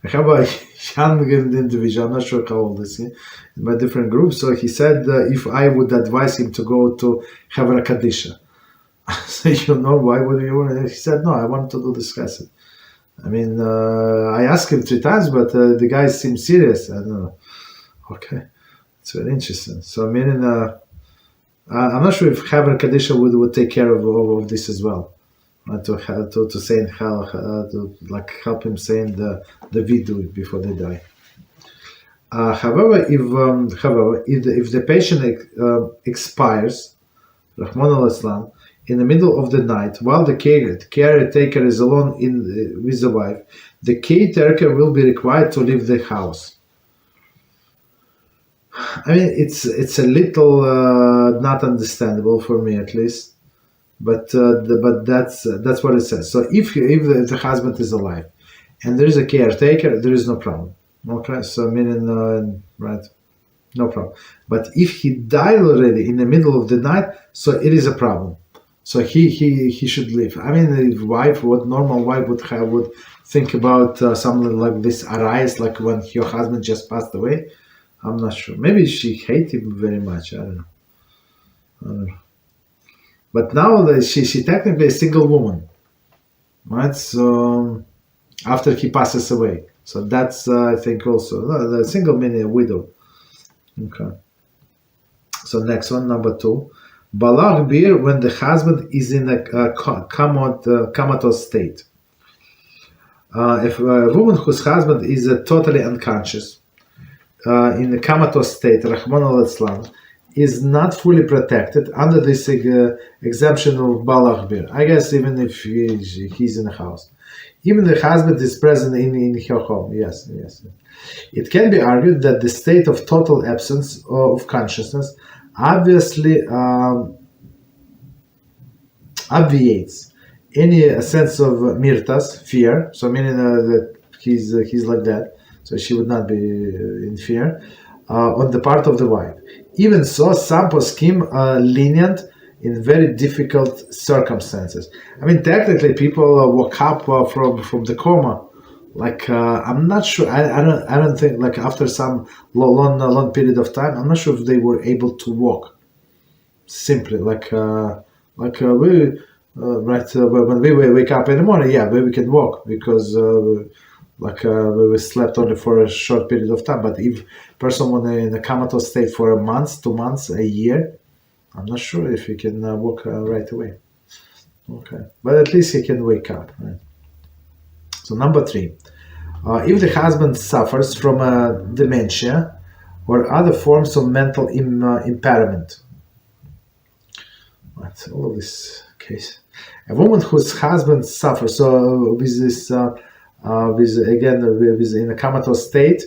I have a young individual, I'm not sure how old is he, in my different groups. So he said if I would advise him to go to have a Kadisha. So why would you want to? He said, no, I want to do this chesed. I mean, I asked him 3 times, but the guy seemed serious. I don't know. Okay, it's very interesting. So meaning, I'm not sure if Haver Kadisha would take care of this as well. To say to like help him saying the vidu before they die. However, if the patient expires, Rahman al-Islam, in the middle of the night, while the caretaker is alone with the wife, the caretaker will be required to leave the house. I mean, it's a little not understandable for me, at least. But that's what it says. So if the husband is alive and there is a caretaker, there is no problem. Okay, so meaning right, no problem. But if he died already in the middle of the night, so it is a problem. So he should leave. I mean, if wife, what normal wife would think about something like this arise, like when your husband just passed away. I'm not sure. Maybe she hates him very much. I don't know. But now she technically a single woman, right? So after he passes away, so that's I think also the single meaning a widow. Okay. So next one, number 2, balach bir, when the husband is in a comatose state. If a woman whose husband is totally unconscious, in the comatose state, Rahman al-Islam, is not fully protected under this exemption of balach bir. I guess even if he's in the house. Even the husband is present in her home. Yes. It can be argued that the state of total absence of consciousness obviously obviates any sense of mirtas, fear. So meaning that he's like that. So she would not be in fear on the part of the wife. Even so, some poskim are lenient in very difficult circumstances. I mean, technically, people woke up from the coma. Like I'm not sure. I don't think, like, after some long period of time, I'm not sure if they were able to walk. Simply like we when we wake up in the morning, yeah, we can walk because. We slept only for a short period of time. But if person was in a comatose state for a month, 2 months, a year, I'm not sure if he can walk right away. Okay, but at least he can wake up. Right? So number 3, if the husband suffers from dementia or other forms of mental impairment. What's all of this case? A woman whose husband suffers with this. With in a comatose state,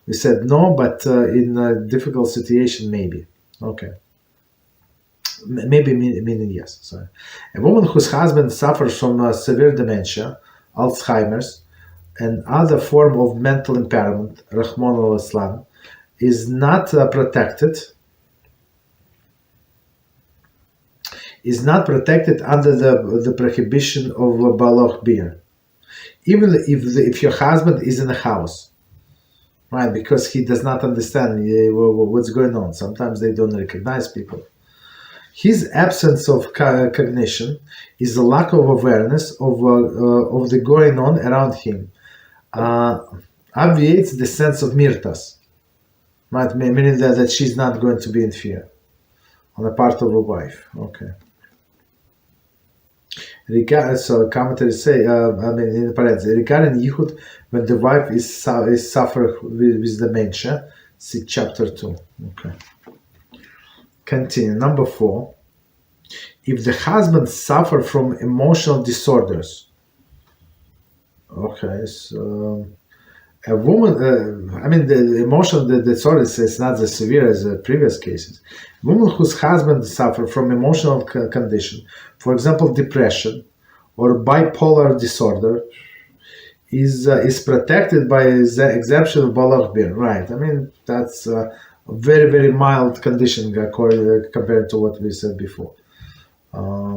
we said no, but in a difficult situation, maybe. Okay. Maybe meaning yes. Sorry. A woman whose husband suffers from severe dementia, Alzheimer's, and other form of mental impairment, Rahman al-Islam, is not protected. Is not protected under the prohibition of balach bir. Even if your husband is in a house, right? Because he does not understand what's going on. Sometimes they don't recognize people. His absence of cognition is a lack of awareness of the going on around him. Obviates the sense of mirtas, right? Meaning that she's not going to be in fear on the part of a wife. Okay. So commentators say, in parentheses, regarding Yichud, when the wife is suffer with dementia, see chapter 2. Okay. Continue. Number 4. If the husband suffer from emotional disorders, okay, so a woman, the emotional disorders is not as severe as the previous cases. A woman whose husband suffer from emotional condition, for example, depression or bipolar disorder, is protected by the exemption of balach bir. Right. That's a very, very mild condition compared to what we said before.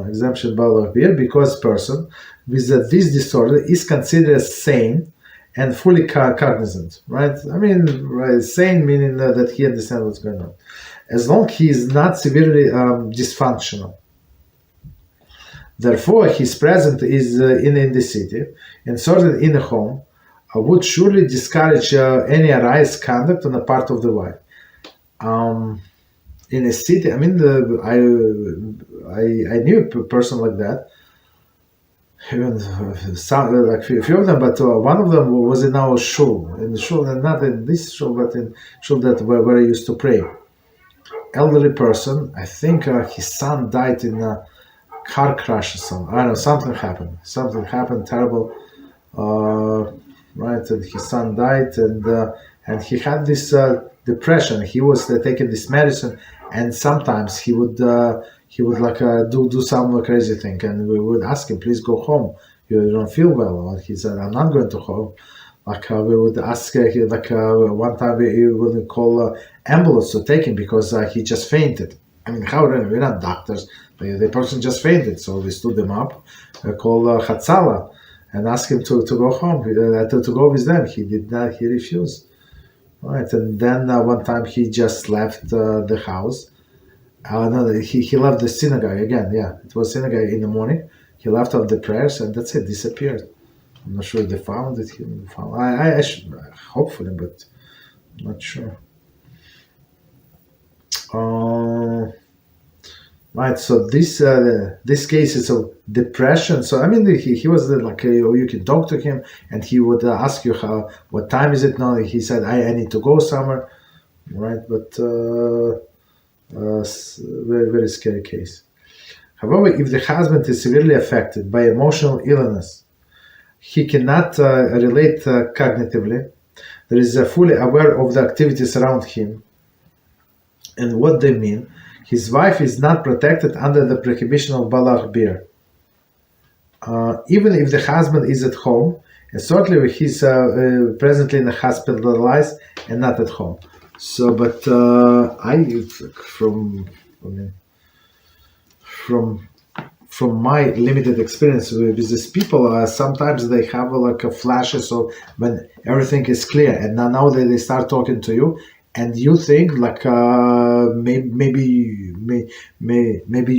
Exemption balach bir, because person with this disorder is considered sane and fully cognizant, right? Sane meaning that he understands what's going on, as long as he is not severely dysfunctional. Therefore, his presence is in the city and certainly in the home would surely discourage any arise conduct on the part of the wife. In a city, I knew a person like that. Even like a few of them, but one of them was in our shul, and not in this shul, but in shul where I used to pray. Elderly person, I think his son died in a car crash or something. I don't know, something happened terrible, right? And his son died, and he had this depression. He was taking this medicine, and sometimes he would do some crazy thing, and we would ask him, please go home, you don't feel well. And he said, I'm not going to home. We would ask, one time we would call ambulance to take him because he just fainted. We're not doctors, the person just fainted, so we stood him up, called Chatzala, and asked him to go home, to go with them. He did not, he refused. Right, and then one time he just left the house. No, he left the synagogue again. Yeah, it was synagogue in the morning. He left off the prayers, and that's it. Disappeared. I'm not sure if they found it. I should, hopefully, but I'm not sure. Right. So this case is of depression. So he was you can talk to him, and he would ask you what time is it now. He said I need to go somewhere. Right, but. Very, very scary case. However, if the husband is severely affected by emotional illness, he cannot relate cognitively. There is fully aware of the activities around him and what they mean. His wife is not protected under the prohibition of balach bir. Even if the husband is at home, and certainly he's presently in the hospitalized and not at home. So, but from my limited experience with these people, sometimes they have a flashes of when everything is clear, and now they start talking to you, and you think maybe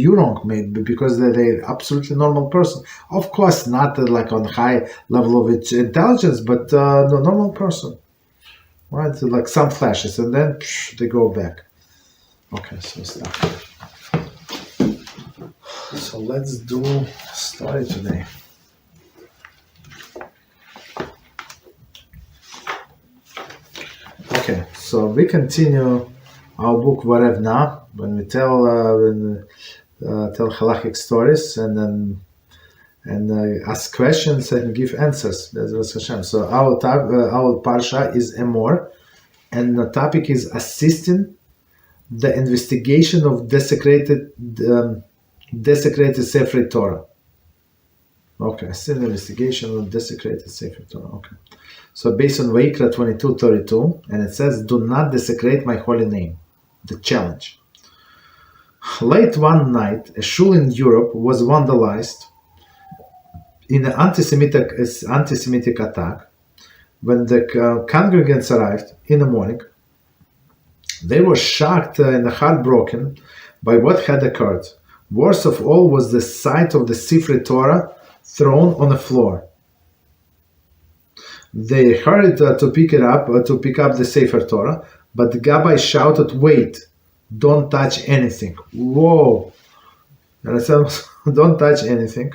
you're wrong, maybe because they're absolutely normal person. Of course, not on high level of intelligence, but the normal person. Right, some flashes, and then they go back. Okay, so stop. So let's do story today. Okay, so we continue our book Varevna when we tell halachic stories and ask questions and give answers. That's Hashem. So our parsha is Emor, and the topic is assisting the investigation of desecrated Sefer Torah. Okay, assisting the investigation of desecrated Sefer Torah. Okay, so based on Vayikra 22:32, and it says, "Do not desecrate my holy name." The challenge. Late one night, a shul in Europe was vandalized in an anti-Semitic attack when the congregants arrived in the morning, they were shocked and heartbroken by what had occurred. Worst of all was the sight of the Sefer Torah thrown on the floor. They hurried to pick up the Sefer Torah, but the Rabbi shouted, "Wait, don't touch anything." Whoa! Don't touch anything.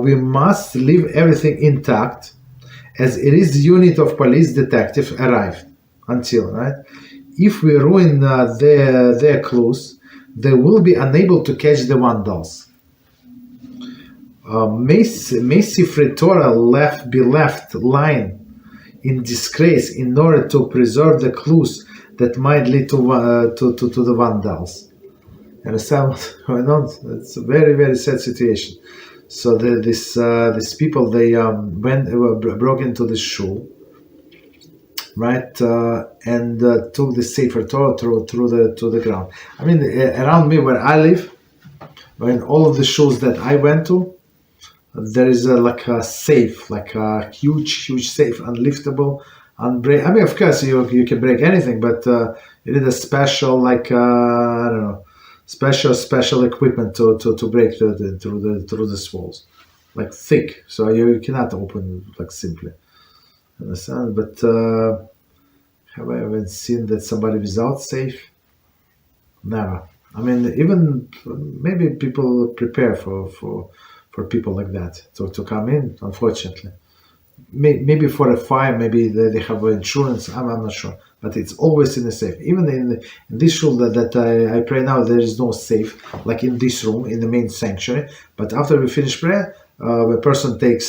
We must leave everything intact, as it is the unit of police detective arrived. Right? If we ruin their clues, they will be unable to catch the vandals. May Sefer Torah be left lying in disgrace in order to preserve the clues that might lead to the vandals. Understand what's going on? It's a very, very sad situation. So these people, they broke into the shul, right, and took the Sefer Torah to the ground. I mean, around me where I live, in all of the shuls that I went to, there is like a safe, like a huge safe, unliftable, unbreak. I mean, of course, you can break anything, but you need a special, like I don't know, special equipment to break through the walls, like thick, so you cannot open like simply. Understand? But have I ever seen that somebody without safe? Never. I mean, even maybe people prepare for people like that to come in. Unfortunately, maybe for a fire, maybe they have insurance. I'm not sure, but it's always in the safe. Even in this shul that I pray now, there is no safe like in this room in the main sanctuary. But after we finish prayer, the person takes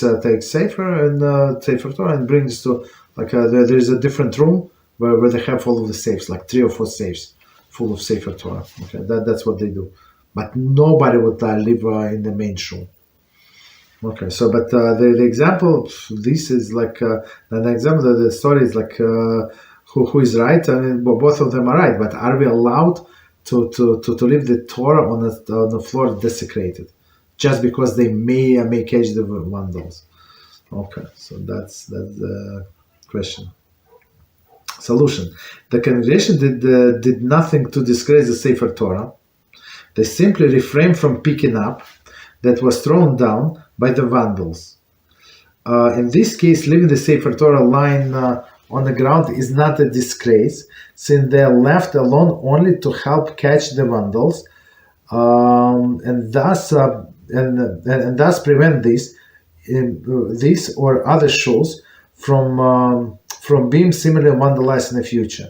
Sefer and Sefer Torah and brings to like there is a different room where they have all of the safes, like 3 or 4 safes full of Sefer Torah. Okay, that's what they do. But nobody would live in the main shul. Okay, so but the example, this is like an example that the story is like who is right. I mean, both of them are right. But are we allowed to leave the Torah on the floor desecrated, just because they may catch the vandals? Okay, so that's the question. Solution: the congregation did nothing to disgrace the Sefer Torah. They simply refrained from picking up that was thrown down by the vandals. In this case, leaving the Sefer Torah lying on the ground is not a disgrace, since they are left alone only to help catch the vandals, and thus prevent this or other shuls from being similarly vandalized in the future.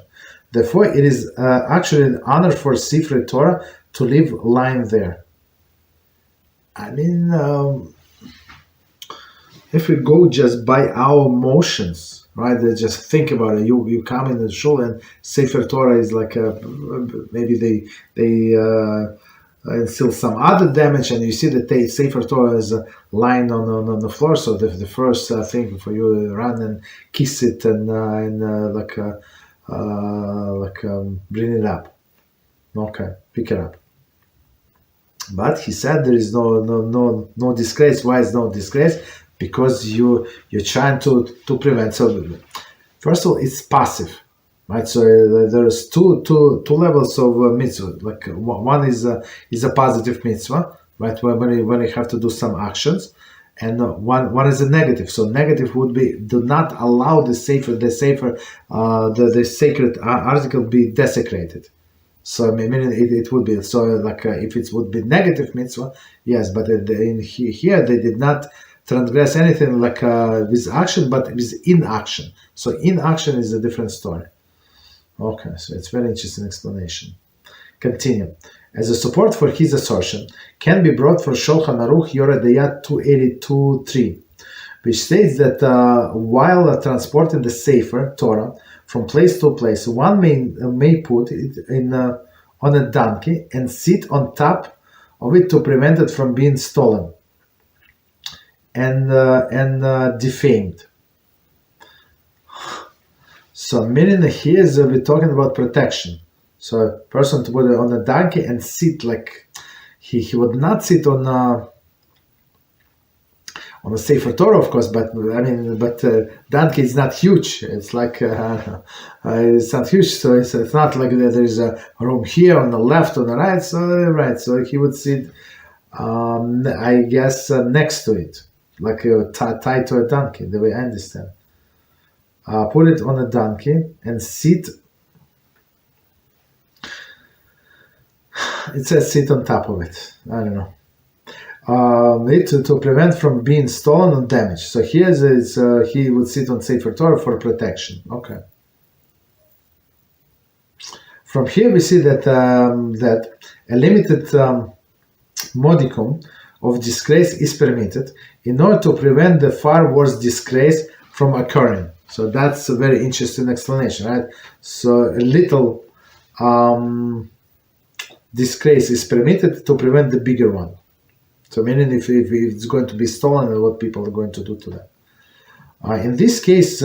Therefore, it is actually an honor for Sefer Torah to live lying there. I mean, if we go just by our emotions, right? They just think about it. You come in the shul and Sefer Torah is like maybe they instill some other damage, and you see that Sefer Torah is lying on the floor. So the first thing for you to run and kiss it and bring it up. Okay, pick it up. But he said there is no disgrace. Why is no disgrace? Because you're trying to prevent. So first of all, it's passive, right? So there's two levels of mitzvah. Like one is a positive mitzvah, right? When you have to do some actions, and one is a negative. So negative would be do not allow the sacred article be desecrated. So meaning it would be so like if it would be negative mitzvah, yes, but here they did not transgress anything like with action, but with inaction. So inaction is a different story. Okay, so it's very interesting explanation. Continue. As a support for his assertion, can be brought from Shulchan Aruch Yoreh De'ah 282.3, which states that while transporting the Sefer Torah from place to place, one may put it on a donkey and sit on top of it to prevent it from being stolen and defamed. So meaning here is we're talking about protection. So a person to put it on a donkey and sit like he would not sit on on the Sefer Torah, of course, but donkey is not huge. It's like it's not huge, so it's not like there is a room here on the left, on the right. So he would sit, I guess, next to it, like tied to a donkey. The way I understand, put it on a donkey and sit. It says sit on top of it. I don't know. To prevent from being stolen or damaged. So here he would sit on Sefer Torah for protection. Okay. From here we see that that a limited modicum of disgrace is permitted in order to prevent the far worse disgrace from occurring. So that's a very interesting explanation, right? So a little disgrace is permitted to prevent the bigger one. So meaning if it's going to be stolen, what people are going to do to that. In this case,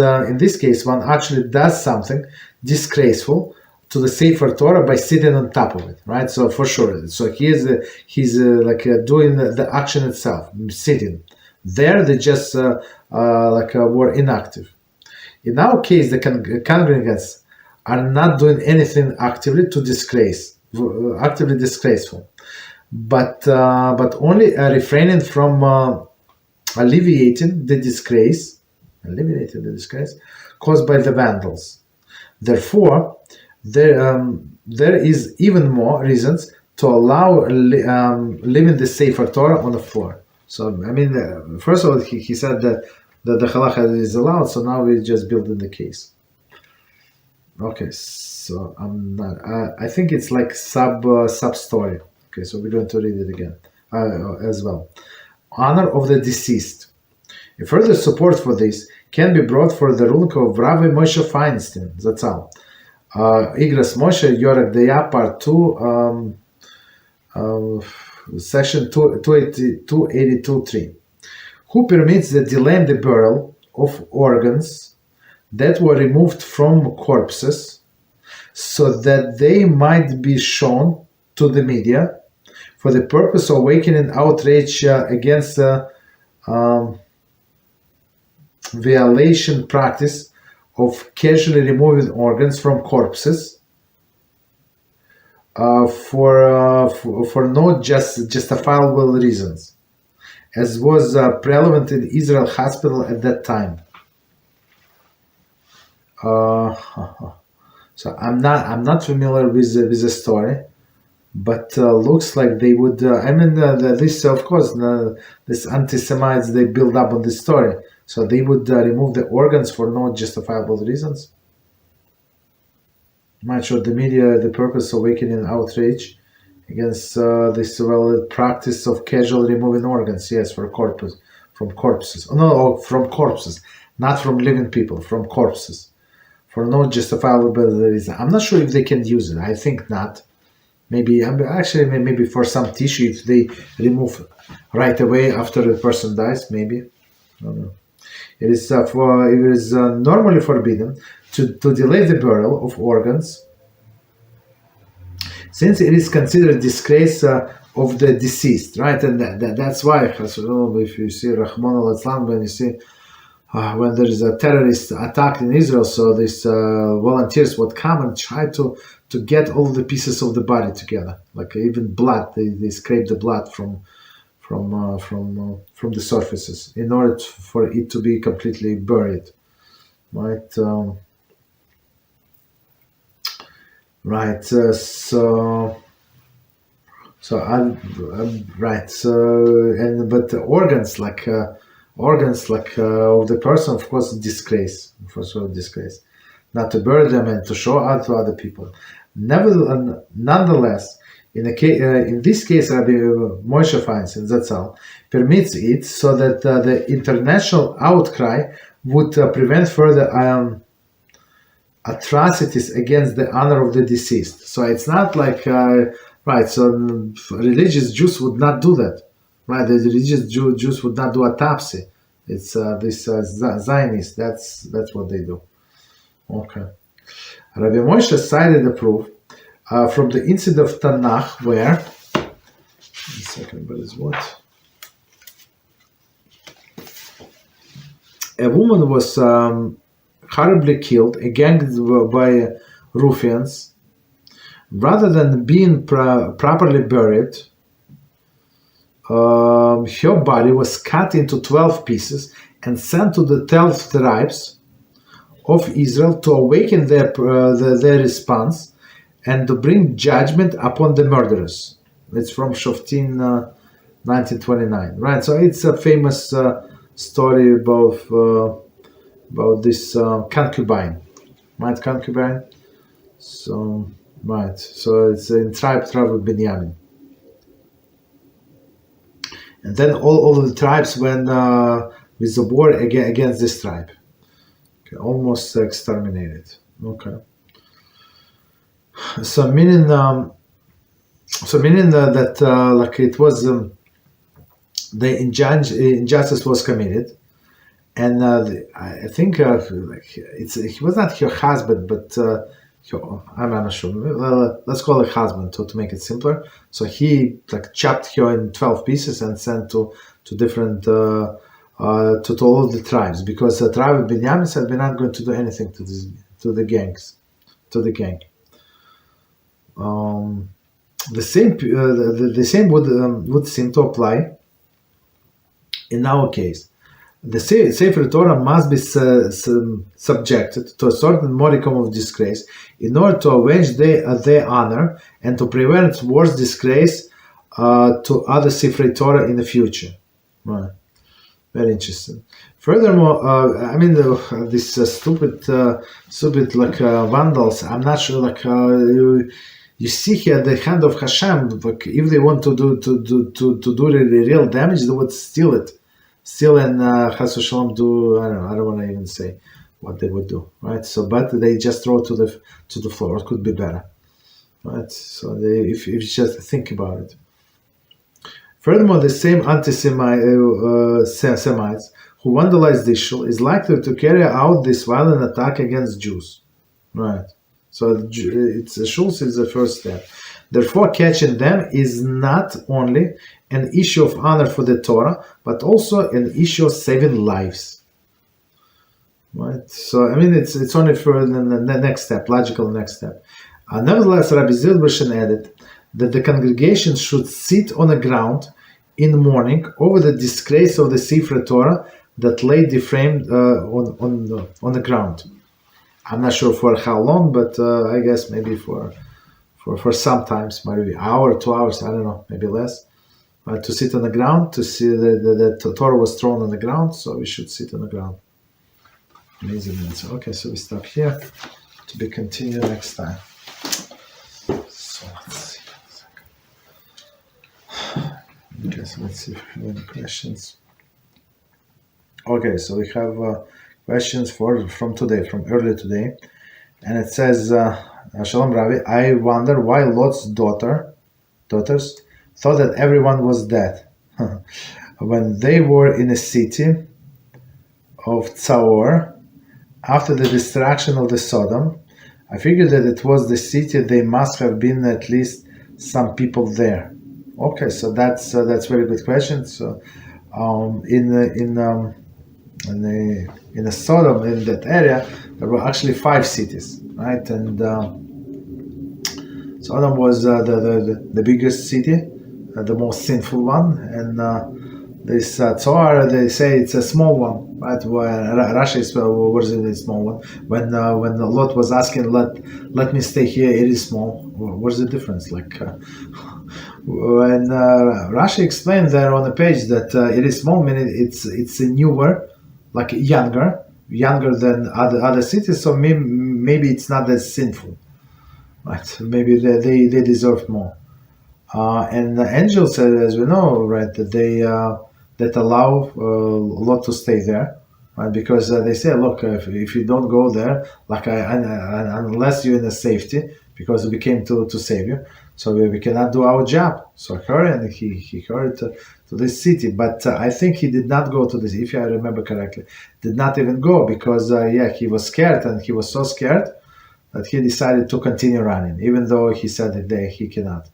one actually does something disgraceful to the Sefer Torah by sitting on top of it, right? So for sure. So he's doing the action itself, sitting. There they just were inactive. In our case, the congregants are not doing anything actively disgraceful. But only refraining from alleviating the disgrace caused by the vandals. Therefore, there is even more reasons to allow leaving the Sefer Torah on the floor. So first of all, he said that the halacha is allowed. So now we're just building the case. Okay, so I'm not. I think it's like sub story. Okay, so we're going to read it again as well. Honor of the deceased. A further support for this can be brought for the ruling of Rabbi Moshe Feinstein, Zatzal. Igras Moshe Yorek Deya, Part 2, Section 282.3, who permits the delaying the burial of organs that were removed from corpses so that they might be shown to the media for the purpose of awakening outrage against the violation practice of casually removing organs from corpses for no justifiable reasons, as was prevalent in Israel hospital at that time. So I'm not familiar with the story. But looks like they would. This of course, this anti-Semites, they build up on this story, so they would remove the organs for no justifiable reasons. Might show the media the purpose of awakening outrage against this practice of casually removing organs. Yes, from corpses. From corpses, not from living people, from corpses, for no justifiable reason. I'm not sure if they can use it. I think not. Maybe for some tissue, if they remove right away after the person dies, maybe. I don't know. It is normally forbidden to delay the burial of organs, since it is considered disgrace of the deceased, right? And that's why, if you see Rahman al-Islam, when you see when there is a terrorist attack in Israel, so these volunteers would come and try to get all the pieces of the body together, like even blood. They scrape the blood from the surfaces in order for it to be completely buried, right? Right. But the organs like of the person, of course, disgrace. For sure, disgrace. Not to bury them and to show out to other people. Nonetheless, in this case, Rabbi Moshe Feinstein, Zatzal, permits it so that the international outcry would prevent further atrocities against the honor of the deceased. So it's not like, right, so religious Jews would not do that. Right, the religious Jews would not do autopsy. It's this Zionists, that's what they do. Okay. Rabbi Moshe cited the proof from the incident of Tanakh where, one second, but it's what? a woman was horribly killed, ganged by ruffians. Rather than being properly buried, her body was cut into 12 pieces and sent to the 12 tribes of Israel to awaken their response and to bring judgment upon the murderers. It's from Shoftim 1929, right? So it's a famous story about this concubine, right? Concubine. So right. So it's in tribe of Binyamin. And then all of the tribes went with the war against this tribe. Okay, almost exterminated. Okay. So meaning that like it was the injustice was committed, and I think like he was not her husband, but I'm not sure. Let's call it husband to make it simpler. So he like chopped her in 12 pieces and sent to different to all of the tribes, because the tribe of Binyamin said we're not going to do anything to the gang. The same would seem to apply in our case. The Sefer Torah must be subjected to a certain modicum of disgrace in order to avenge their honor and to prevent worse disgrace to other Sefer Torah in the future. Right. Very interesting. Furthermore, I mean, this stupid like vandals. I'm not sure. Like you see here the hand of Hashem. Like if they want to do the real damage, they would steal it. Still, and Chas v'Shalom do. I don't want to even say what they would do, right? So, but they just throw to the floor. It could be better, right? So, if you just think about it. Furthermore, the same anti-Semites who vandalized this shul is likely to carry out this violent attack against Jews, right? So, it's shuls is the first step. Therefore, catching them is not only an issue of honor for the Torah, but also an issue of saving lives. Right? So, I mean, it's only for the next step, logical next step. Nevertheless, Rabbi Zilberstein added that the congregation should sit on the ground in mourning over the disgrace of the Sefer Torah that lay defamed on the ground. I'm not sure for how long, but I guess maybe for some times, maybe an hour, 2 hours, I don't know, maybe less. To sit on the ground, to see the Torah was thrown on the ground, so we should sit on the ground. Amazing answer. Okay, so we stop here to be continued next time. So let's see. Okay, so let's see if we have any questions. Okay, so we have questions from today, from earlier today, and it says, Shalom Rabbi, I wonder why Lot's daughters thought that everyone was dead when they were in a city of Tzor after the destruction of the Sodom. I figured that it was the city. They must have been at least some people there. Okay, so that's very good question. So in the Sodom, in that area, there were actually 5 cities, right? And Sodom was the biggest city, the most sinful one, and this Tzor, they say it's a small one, right? Rashi is what is it, a small one? When Lot was asking, let me stay here, it is small. What is the difference? Like when Rashi explained there on the page that it is small, meaning it's a newer, like younger than other cities, so maybe it's not as sinful, right? Maybe they deserve more. And the angels, as we know, right, that they that allow Lot to stay there, right? Because they say, look, if you don't go there, like unless you're in a safety, because we came to save you, so we cannot do our job. So hurry, and he hurried to this city. But I think he did not go to this, if I remember correctly, did not even go, because he was scared, and he was so scared that he decided to continue running, even though he said that he cannot.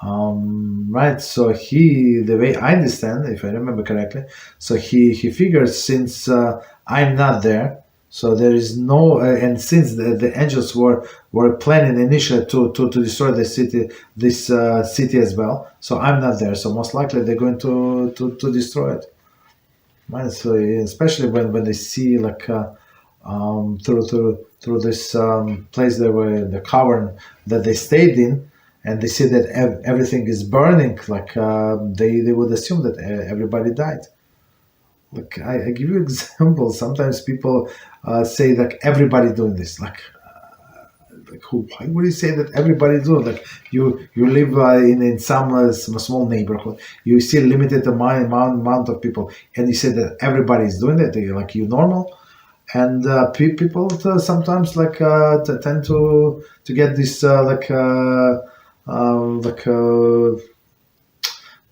Right, so the way I understand, if I remember correctly, so he figures since I'm not there, so there is no, and since the angels were planning initially to destroy the city, this city as well, so I'm not there, so most likely they're going to destroy it. Right, so especially when they see like through this place they were the cavern that they stayed in, and they see that everything is burning, like they would assume that everybody died. Like I give you example. Sometimes people say like everybody doing this. Like who? Why would you say that everybody doing? Like you live in some small neighborhood. You see limited amount of people, and you say that everybody is doing it. Like you normal. And people sometimes like tend to get this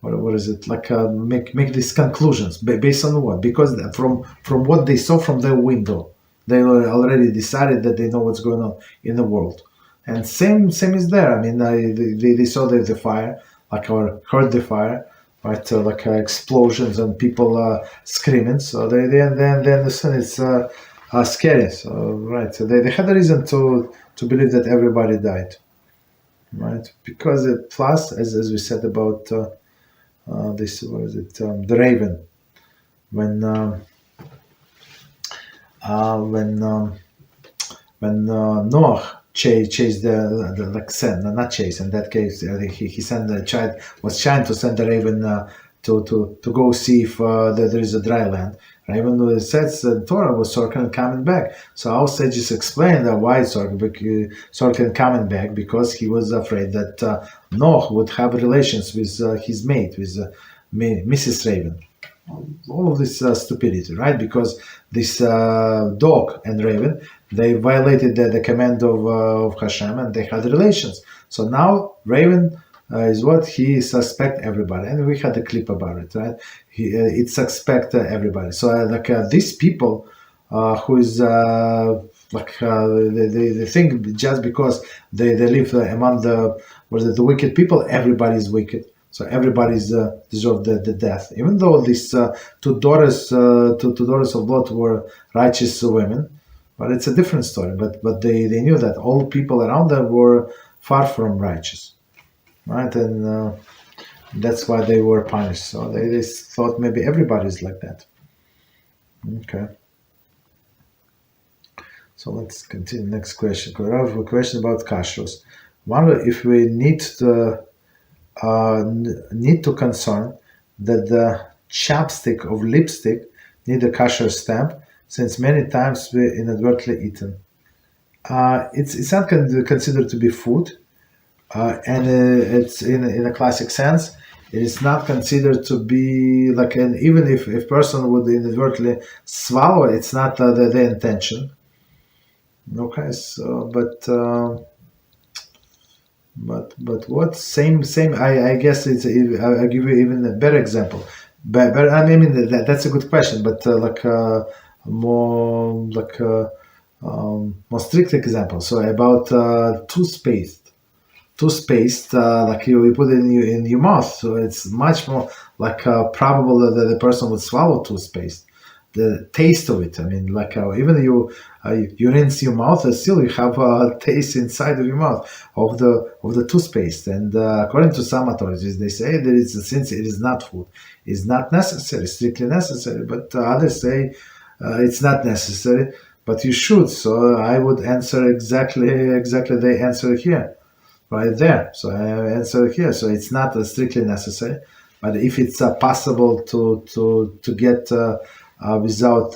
what is it like make these conclusions based on what? Because from what they saw from their window, they already decided that they know what's going on in the world. And same is there. I mean, they saw the fire, like, or heard the fire, right? Like explosions and people screaming. So they understand it's scary. So right, so they had a reason to believe that everybody died, right? Because plus, as we said about this, what is it? The raven, when when Noah chased the like sent not chase in that case he sent the child was trying to send the raven to go see if there is a dry land. Raven says the Torah was circling coming back. So our sages explained why circling coming back, because he was afraid that Noah would have relations with his mate, with Mrs. Raven. All of this stupidity, right? Because this dog and raven, they violated the command of Hashem, and they had relations. So now raven is what he suspect everybody, and we had a clip about it, right? It suspect everybody. So these people who is they think just because they live among the wicked people, everybody is wicked. So everybody's deserved the death, even though these two daughters of Lot were righteous women. But it's a different story. But they knew that all people around them were far from righteous, right? And that's why they were punished. So they thought maybe everybody's like that. Okay. So let's continue. Next question. I have a question about kashrus. Wonder if we need to concern that the chapstick of lipstick need a kosher stamp, since many times we inadvertently eaten. It's not considered to be food, and it's in a classic sense. It is not considered to be like an, even if person would inadvertently swallow it, it's not the intention. Okay, so but what same I guess it's I'll give you even a better example. But I mean that's a good question, but more more strict example. So about toothpaste, like you put it in your mouth, so it's much more like probable that the person would swallow toothpaste. The taste of it, I mean, like even you rinse your mouth, still you have a taste inside of your mouth of the toothpaste. And according to some authorities, they say that since it is not food, it's not necessary, strictly necessary. But others say it's not necessary, but you should. So I would answer exactly the answer here, right there. So I answer here. So it's not strictly necessary, but if it's possible to get without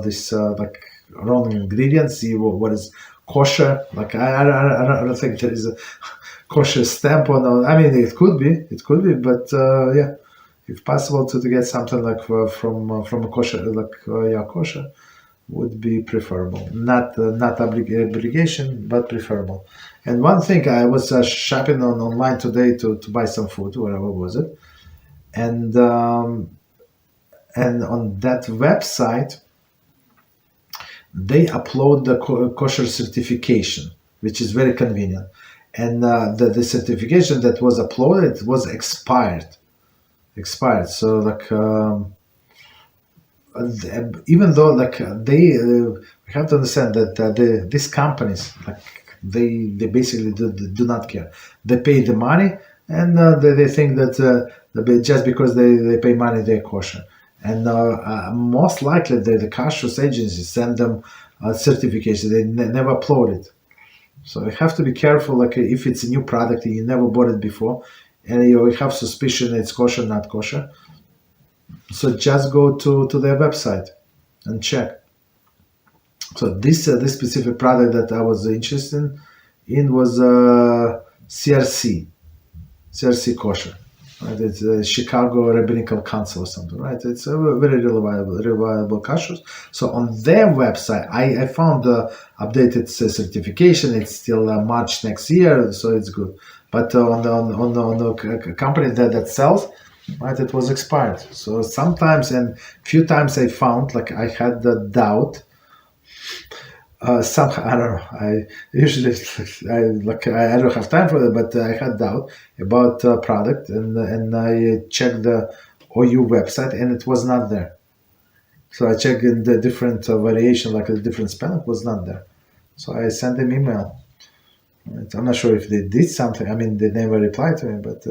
this like wrong ingredients, see what is kosher. Like I don't think there is a kosher stamp on. I mean, it could be, but yeah, if possible to get something like from a kosher, like kosher, would be preferable. Not obligation, but preferable. And one thing, I was shopping online today to buy some food, wherever was it, and on that website they upload the kosher certification, which is very convenient. and the certification that was uploaded was expired. So like even though like they we have to understand that these companies, like they basically do not care. They pay the money, and they think that just because they pay money, they're kosher. And most likely the kashrus agencies send them certification. They never upload it. So you have to be careful. Like if it's a new product and you never bought it before, and you have suspicion it's kosher, not kosher, so just go to their website and check. So this specific product that I was interested in was CRC kosher. Right? It's Chicago Rabbinical Council or something, right? It's a very reliable kashrus. So on their website, I found the updated certification. It's still March next year, so it's good. But on the company that sells, right, it was expired. So sometimes and few times I found like I had the doubt. Somehow I don't know. I usually I don't have time for that, but I had doubt about product, and I checked the OU website, and it was not there. So I checked in the different variation, like a different spelling, was not there. So I sent them email. Right? I'm not sure if they did something. I mean, they never replied to me, but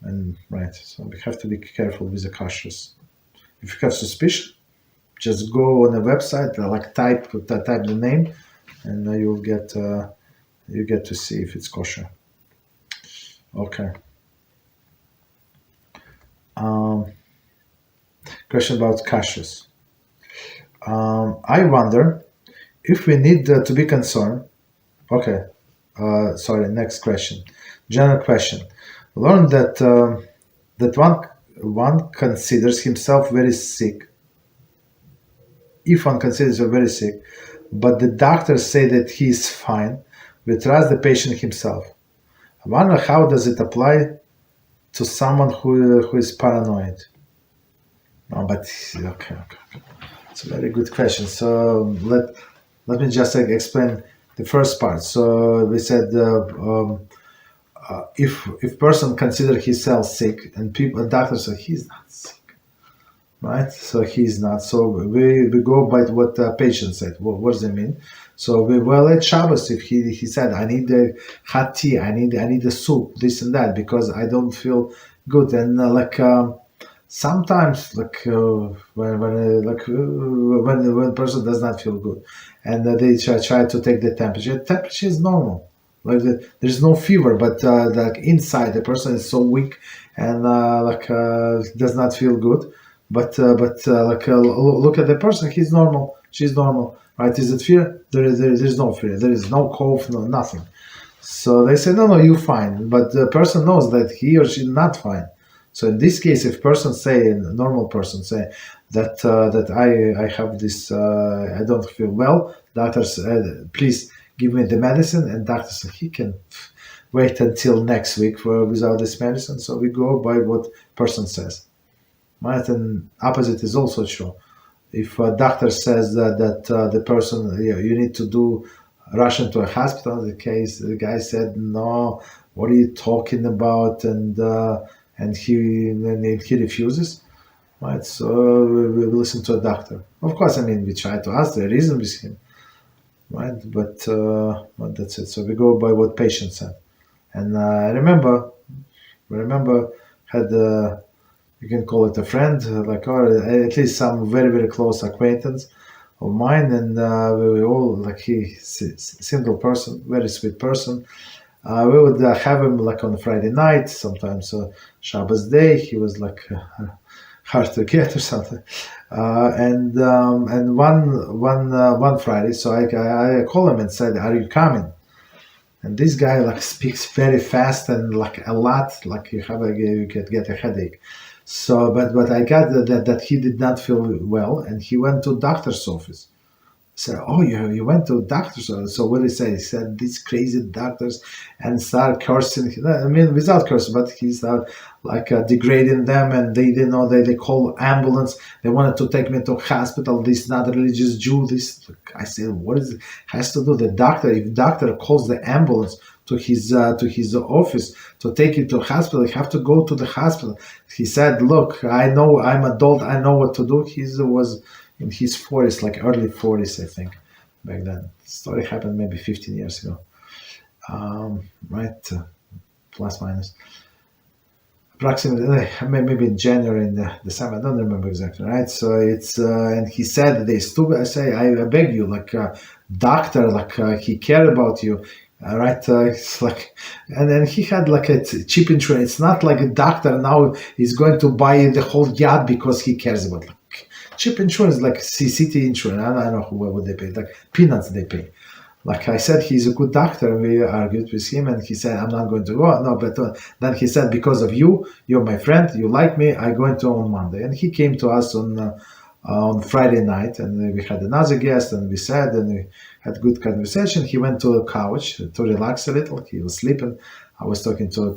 and right. So we have to be careful with the kashrus. If you have suspicion, just go on a website, like type the name, and you'll get to see if it's kosher. Okay. Question about kashrus. I wonder if we need to be concerned. Okay. Sorry. Next question. General question. Learn that one considers himself very sick. If one considers himself very sick, but the doctors say that he is fine, we trust the patient himself. I wonder how does it apply to someone who is paranoid. No, but okay. It's a very good question. So let me just explain the first part. So we said if person consider himself sick, and doctors say he's not sick. Right, so he's not. So we go by what the patient said. What does it mean? So we at Shabbos, if he said, I need a hot tea, I need a soup, this and that, because I don't feel good. And sometimes when person does not feel good, and they try to take the temperature. Temperature is normal. Like there's no fever, but like inside the person is so weak and does not feel good. But look at the person. He's normal. She's normal, right? Is it fear? There is no fear. There is no cough, no nothing. So they say, no, you're fine. But the person knows that he or she not fine. So in this case, if a normal person say that I have this, I don't feel well, doctors, please give me the medicine, and doctor said he can wait until next week without this medicine. So we go by what person says. Right, and opposite is also true. If a doctor says that the person you need to rush into a hospital, the guy said no. What are you talking about? And he refuses. Right, so we listen to a doctor. Of course, I mean we try to ask the reason with him. Right, but that's it. So we go by what patient said. And I remember had. You can call it a friend, or at least some very, very close acquaintance of mine, and we were all single person, very sweet person. We would have him on Friday night, sometimes Shabbos day. He was hard to get or something. And one Friday, so I call him and said, "Are you coming?" And this guy speaks very fast and a lot, you get a headache. So, but I got that he did not feel well, and he went to doctor's office. I said, "Oh, you went to doctor's office." So what did he say? He said these crazy doctors, and start cursing. I mean, without cursing, but he started degrading them, and they didn't know they call ambulance. They wanted to take me to hospital. This not a religious Jew. This I said, what is it has to do the doctor? If doctor calls the ambulance to his office to take you to the hospital. You have to go to the hospital. He said, "Look, I know I'm adult. I know what to do." He was in his 40s, like early 40s, I think, back then. The story happened maybe 15 years ago, right? Plus minus. Approximately, maybe in January, in December, I don't remember exactly, right? So it's, and he said, they stood, I say, I beg you, like a doctor, like he cared about you, right? It's like, and then he had like a cheap insurance. It's not like a doctor now is going to buy the whole yacht because he cares about it. Like, cheap insurance, like city insurance, I don't know what they pay, like peanuts they pay. Like I said, he's a good doctor. We argued with him, and he said, "I'm not going to go." No, but then he said, "Because of you, you're my friend. You like me. I'm going to on Monday." And he came to us on Friday night, and we had another guest, and we sat and we had good conversation. He went to a couch to relax a little. He was sleeping. I was talking to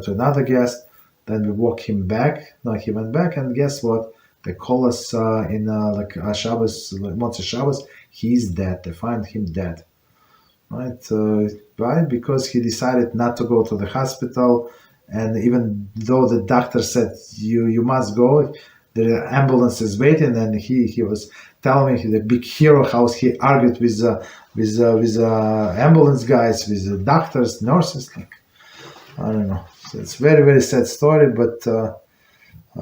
another guest. Then we walked him back. No, he went back, and guess what? They call us in Shabbos, Motzei Shabbos. He's dead. They find him dead. Right? Why? Because he decided not to go to the hospital, and even though the doctor said you must go, the ambulance is waiting, and he was telling me the big hero how he argued with ambulance guys, with the doctors, nurses. Like I don't know. So it's very very sad story, but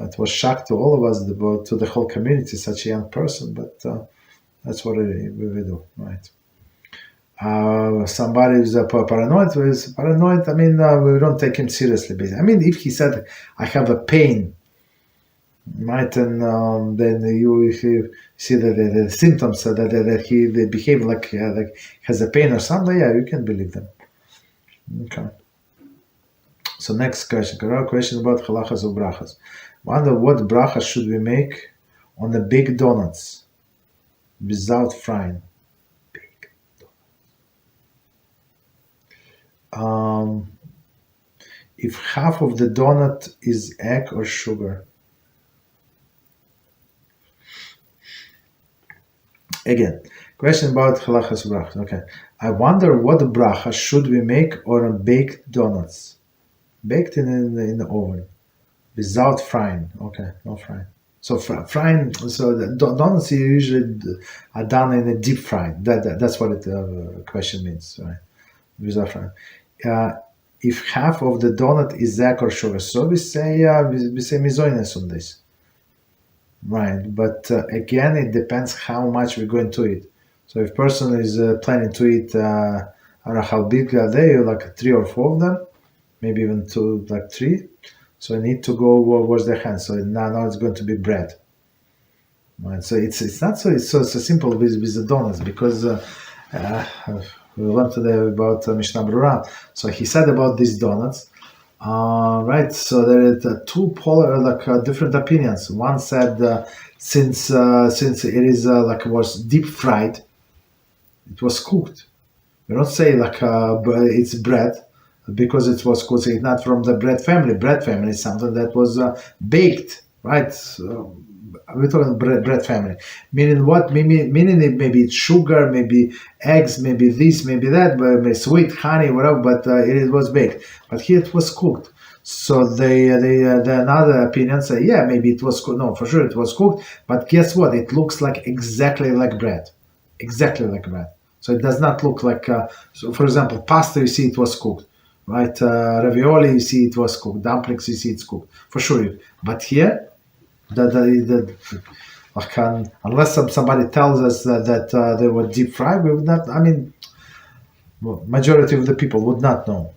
it was shock to all of us, to the whole community, such a young person. But that's what we do, right? Somebody who's paranoid. I mean, we don't take him seriously. Basically. I mean, if he said, "I have a pain," right, and then if you see the symptoms that they behave like has a pain or something, yeah, you can believe them. Okay. So next question. Question about halachas or brachas. Wonder what bracha should we make on the big donuts without frying. If half of the donut is egg or sugar. Again, question about halachas brachas. Okay, I wonder what bracha should we make on baked donuts, baked in the oven, without frying. Okay, no frying. So frying. So the donuts usually are done in a deep fry. That's what the question means, right? Without frying. If half of the donut is egg or sugar, so we say mizoines on this, right? But again, it depends how much we're going to eat. So if person is planning to eat, I don't know how big are they, like 3 or 4 of them, maybe even 2, like 3. So I need to go wash their hands. So now it's going to be bread, right? So it's not so simple with the donuts, because we learned today about Mishnah Berurah. So he said about these donuts, right? So there are 2 polar, different opinions. One said since it is was deep fried, it was cooked. We don't say it's bread because it was cooked. It's not from the bread family. Bread family is something that was baked, right? So, we're talking bread family, meaning what? Meaning maybe it's sugar, maybe eggs, maybe this, maybe that, but maybe sweet, honey, whatever. But it was baked. But here it was cooked. So the another opinion say, yeah, maybe it was cooked. No, for sure it was cooked. But guess what? It looks like exactly like bread, exactly like bread. So it does not look like. So for example, pasta, you see it was cooked, right? Ravioli, you see it was cooked. Dumplings, you see it's cooked for sure. But here. Unless somebody tells us that they were deep fried, we would not. I mean, majority of the people would not know.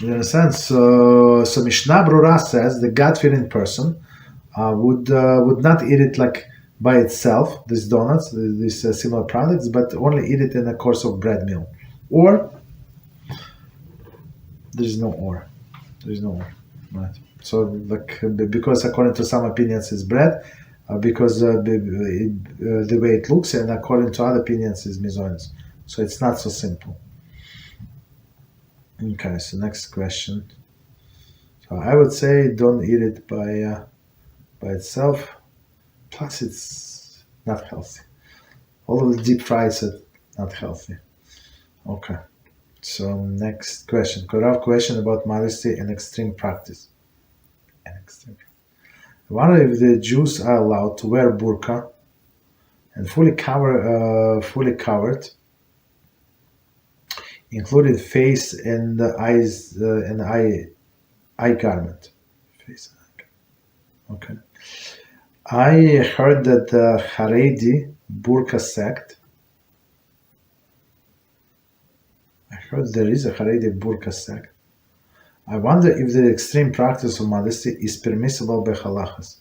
You understand? So Mishnah Berurah says the God-fearing person would not eat it like by itself, these donuts, these similar products, but only eat it in a course of bread meal. Or there is no or. There is no or, right? So, because according to some opinions it's bread, because the way it looks, and according to other opinions is mizoines. So it's not so simple. Okay, so next question. So I would say don't eat it by itself. Plus, it's not healthy. All of the deep fries are not healthy. Okay. So next question. Korav question about modesty and extreme practice. I wonder if the Jews are allowed to wear burqa and fully covered, including face and the eyes and eye garment. Face. Okay. I heard that the Chareidi burqa sect. I heard there is a Chareidi burqa sect. I wonder if the extreme practice of modesty is permissible by halachas.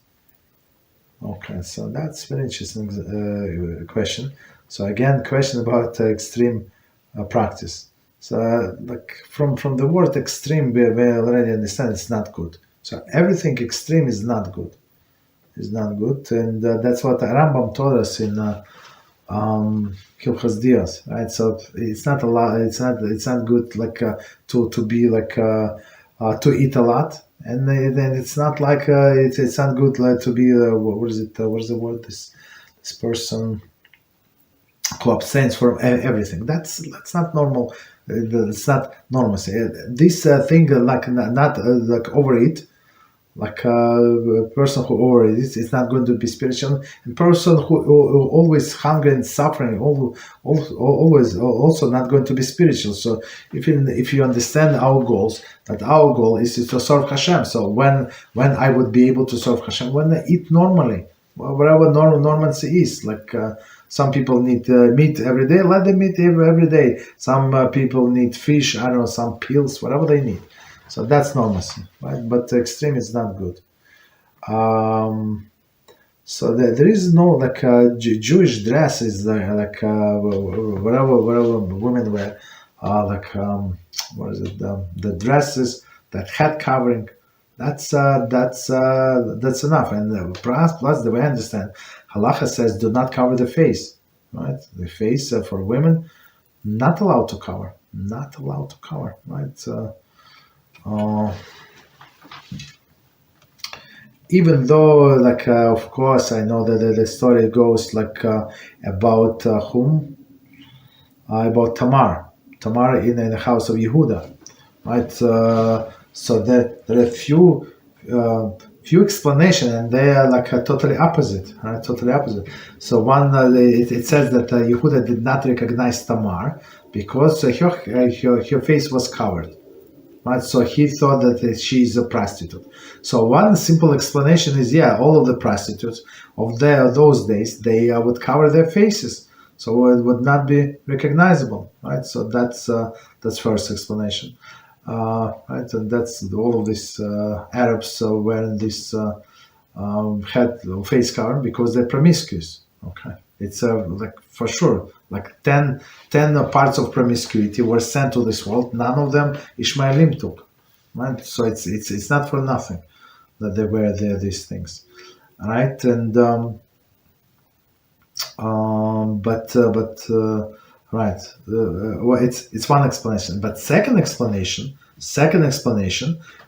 Okay, so that's very interesting question. So again, question about extreme practice. So like from the word extreme, we already understand it's not good. So everything extreme is not good. Is not good, and that's what Rambam taught us in Hilchos Dios, right? So it's not a lot. It's not good like to be like to eat a lot, and then it's not like it's not good like to be what is it? What is the word? This person who abstains from everything. That's not normal. It's not normalcy. This thing like not like overeat. Like a person who overeats, it's not going to be spiritual. A person who always hungry and suffering, always also not going to be spiritual. So if you understand our goals, that our goal is to serve Hashem. So when I would be able to serve Hashem, when I eat normally, whatever normalcy is, like some people need meat every day, let them eat every day. Some people need fish, I don't know, some pills, whatever they need. So that's normalcy, right? But extreme is not good. So there is no like Jewish dress is like whatever women wear, like what is it? The dresses, that head covering. That's enough. And plus the way I understand, Halacha says do not cover the face, right? The face for women, not allowed to cover, right? Even though, like, of course, I know that the story goes like about whom? About Tamar in the house of Yehuda, right? So there are a few explanations, and they are like totally opposite, right? Totally opposite. So one, it says that Yehuda did not recognize Tamar because her face was covered. Right, so he thought that she is a prostitute. So one simple explanation is, all of the prostitutes of those days, they would cover their faces, so it would not be recognizable. Right, so that's first explanation. Right, and that's all of these Arabs wearing this head face cover because they're promiscuous. Okay, it's like for sure. Like 10 parts of promiscuity were sent to this world. None of them Ishmaelim took, right? So it's not for nothing that they wear these things, right? And right. Well, it's one explanation, but second explanation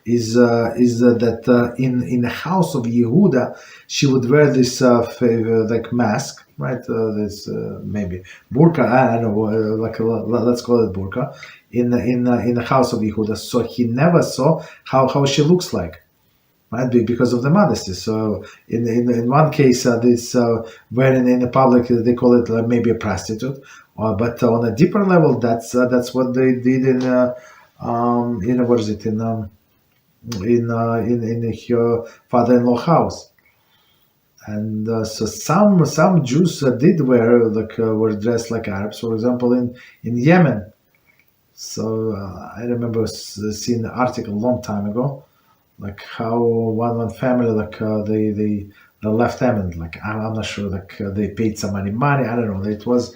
is that in the house of Yehuda she would wear this like mask, right? This maybe burqa. I don't know. Let's call it burqa. In the house of Yehuda, so he never saw how she looks like. Right, because of the modesty. So in one case, this wearing in the public, they call it maybe a prostitute. But on a deeper level, that's what they did in what is it in her father-in-law house. And so some Jews did wear were dressed like Arabs. For example, in Yemen. So I remember seeing an article a long time ago. Like how one family, like they left them, and like I'm not sure, like they paid somebody money. I don't know. It looks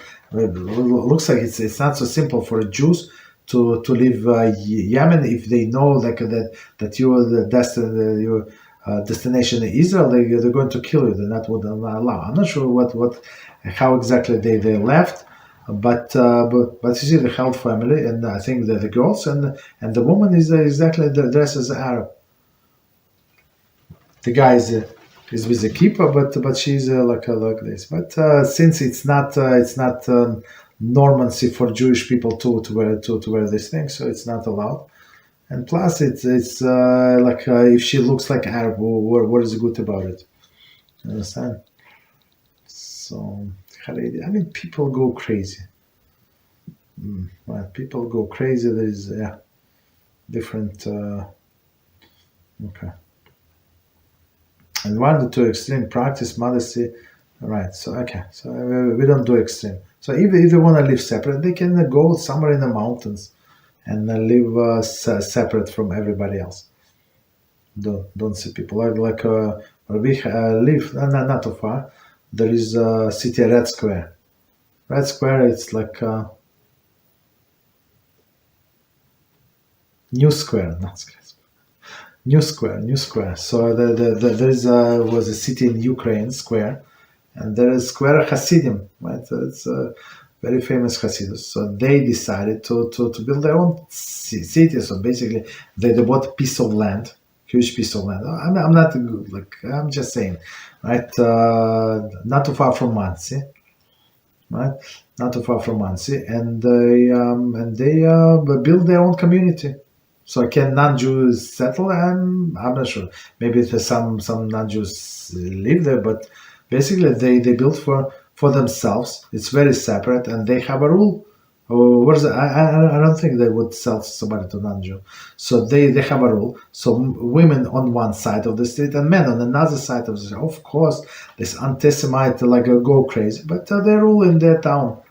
like it's not so simple for Jews to leave Yemen if they know like that your destination is Israel. They're going to kill you. They're not would allow. I'm not sure how exactly they left. But you see the Held family, and I think the girls and the woman is exactly dressed as an Arab. The guy is with a kippah, but she's like this. But since it's not normancy for Jewish people to wear this thing, so it's not allowed. And plus, it's if she looks like Arab, what is good about it? You understand? So, Chareidi, I mean, people go crazy. Right, people go crazy. There is different. Okay. And one of the two extreme practice modesty. Right. So So we don't do extreme. So if they want to live separate, they can go somewhere in the mountains and live separate from everybody else. Don't see people like we live not too far. There is a city Red Square. Red Square. It's like New Square, not Square. New Square. So there was a city in Ukraine, Square, and there is Square Hasidim, right? So it's a very famous Hasidus. So they decided to build their own city. So basically, they bought a piece of land, huge piece of land. I'm not good, I'm just saying, right? Not too far from Monsey, right? Not too far from Monsey, and they build their own community. So can non-Jews settle? I'm not sure. Maybe some non-Jews live there, but basically they built for themselves. It's very separate, and they have a rule. What is it? I don't think they would sell somebody to non-Jew. So they have a rule. So women on one side of the street and men on another side of the street. Of course, this anti-Semite go crazy, but they rule in their town.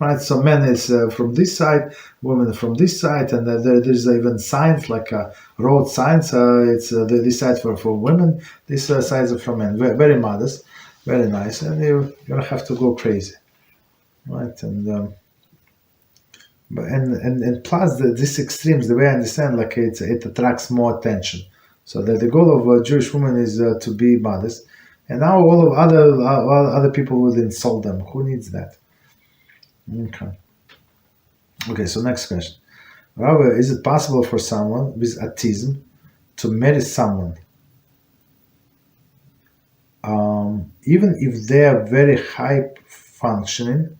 Right, so men is from this side, women from this side, and there's even signs like road signs. It's this side for women, this side is for men. Very modest, very nice, and you don't have to go crazy, right? And plus these extremes, the way I understand, it attracts more attention. So the goal of a Jewish woman is to be modest, and now all of other people would insult them. Who needs that? Okay, so next question. Rabbi, is it possible for someone with autism to marry someone even if they are very high functioning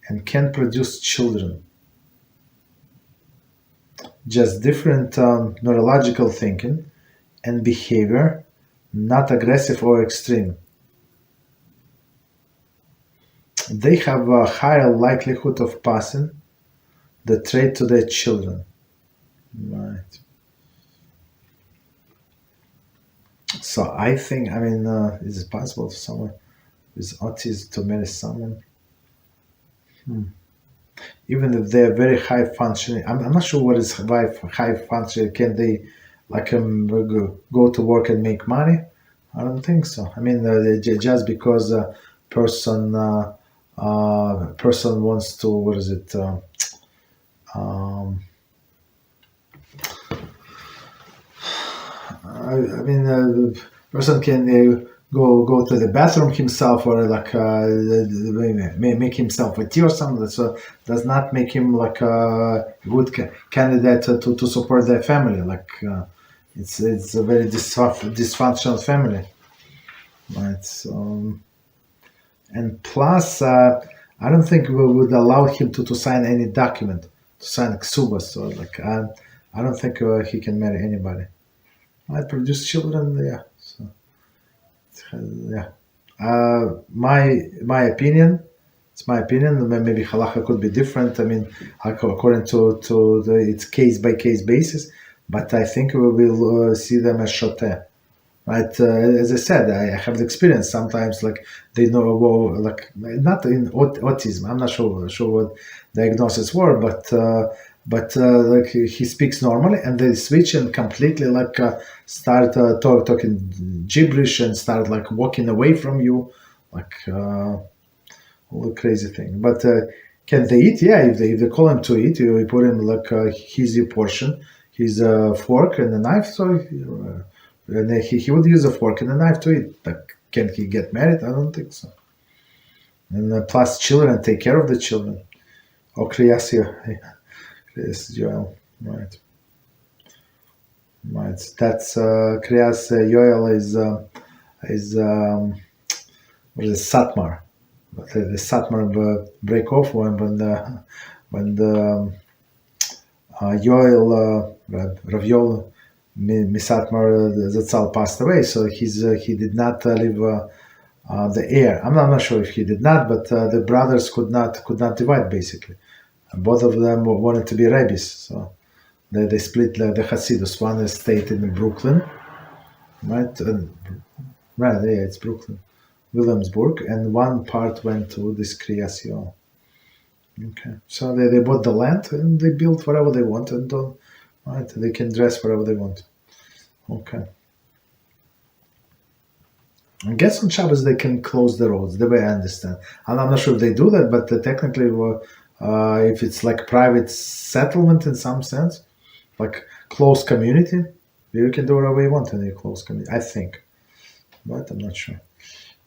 and can produce children? Just different neurological thinking and behavior, not aggressive or extreme. They have a higher likelihood of passing the trait to their children. Right. So I think, is it possible for someone with autism to marry someone? Even if they're very high functioning, I'm not sure what is high functioning. Can they go to work and make money? I don't think so. Just because a person wants to, person can go to the bathroom himself, or make himself a tea or something. So does not make him a good candidate to support their family. It's a very dysfunctional family, right? So, and plus, I don't think we would allow him to sign any document, to sign a ksuba. So I don't think he can marry anybody. I produce children, yeah. So, yeah. My opinion. It's my opinion. Maybe halacha could be different. According to it's case by case basis. But I think we will see them as shoteh. Right, as I said, I have the experience. Sometimes, they know, not in autism. I'm not sure what diagnoses were, but he speaks normally, and they switch and completely start talking gibberish and start walking away from you, all the crazy thing. But can they eat? Yeah, if they call him to eat, you put him his portion, his fork and a knife. So. And he would use a fork and a knife to eat. Can he get married? I don't think so. And plus, children, take care of the children. Or Kriyas Yoel, right? Right. That's Kriyas Yoel is what is it, Satmar, the Satmar break off when the Yoel Rav Yoel Misatmar Zatzal passed away, so he did not leave the heir. I'm not sure if he did not, but the brothers could not divide basically. And both of them wanted to be rabbis, so they split the Hasidus. One stayed in Brooklyn, right? Right, yeah, it's Brooklyn, Williamsburg, and one part went to this Kriyas Yoel. Okay, so they bought the land and they built whatever they want, and right, they can dress whatever they want. Okay. I guess on Shabbos they can close the roads, the way I understand. And I'm not sure if they do that, but technically, if it's like private settlement in some sense, like closed community, you can do whatever you want in a closed community, I think. But I'm not sure.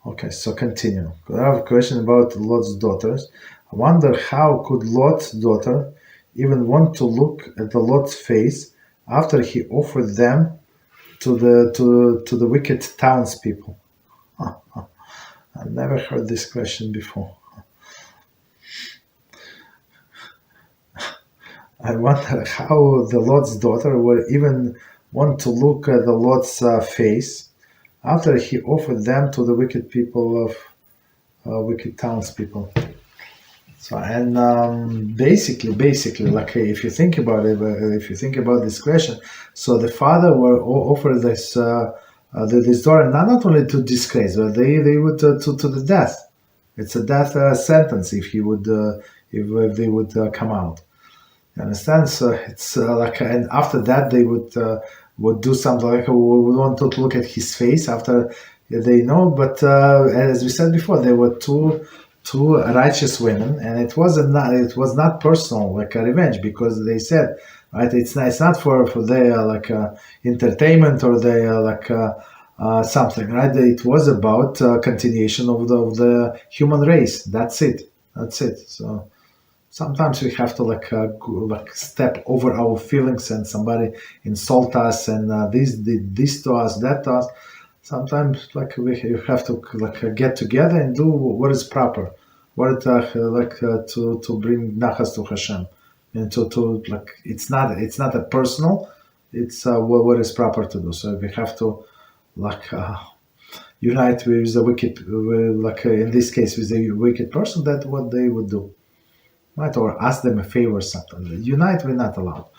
Okay, so continue. I have a question about Lot's daughters. I wonder how could Lot's daughter even want to look at the Lot's face after he offered them to the wicked townspeople. I've never heard this question before. I wonder how the Lot's daughter would even want to look at the Lot's face after he offered them to the wicked people of wicked townspeople. So, and basically, like if you think about it, if you think about this question, so the father will offer this this daughter not only to disgrace, but they would to the death. It's a death sentence if he would if they would come out. You understand? So it's like, and after that they would do something like we want to look at his face after they know. But as we said before, there were two righteous women, and it was not personal like a revenge, because they said, right, it's not for their like entertainment or their like something, right? It was about continuation of the human race. That's it. So sometimes we have to like step over our feelings, and somebody insult us, and this did this to us, that to us. Sometimes like we have to like get together and do what is proper, what to bring nachas to Hashem, and to like it's not a personal, it's what is proper to do. So we have to like unite with the wicked, like in this case with the wicked person. That's what they would do, right? Or ask them a favor, something. Unite we're not allowed,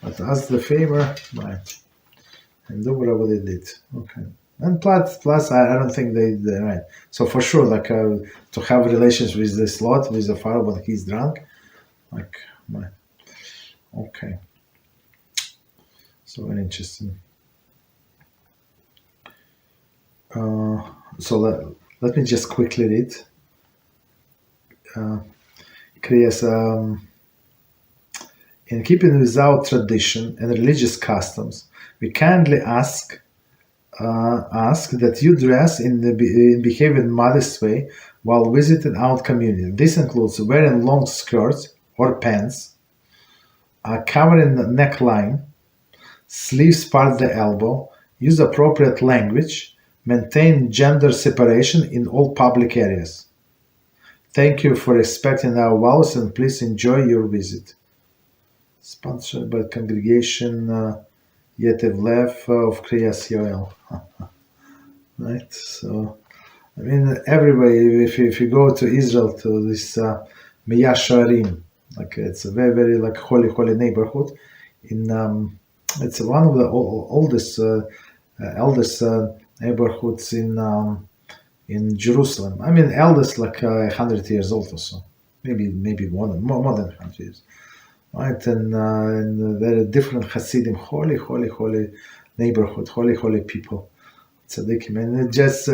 but ask the favor, right, and do whatever they did. Okay. And plus, I don't think they're right. So for sure, like to have relations with this Lot, with the father when he's drunk, like, right. Okay. So very interesting. So let me just quickly read. In keeping with our tradition and religious customs, we kindly ask that you dress in behave in modest way while visiting our community. This includes wearing long skirts or pants, covering the neckline, sleeves part the elbow, use appropriate language, maintain gender separation in all public areas. Thank you for respecting our vows, and please enjoy your visit. Sponsored by Congregation Yetev Lev of Kriyas Yoel. Right, so I mean, everywhere, if you go to Israel, to this Meyah Sharim, like it's a very, very like holy neighborhood. It's one of the oldest neighborhoods in Jerusalem. I mean, eldest like 100 years old or so, maybe more than 100 years. Right, and very different Hasidim, holy neighborhood, holy people. Tzaddikim, and just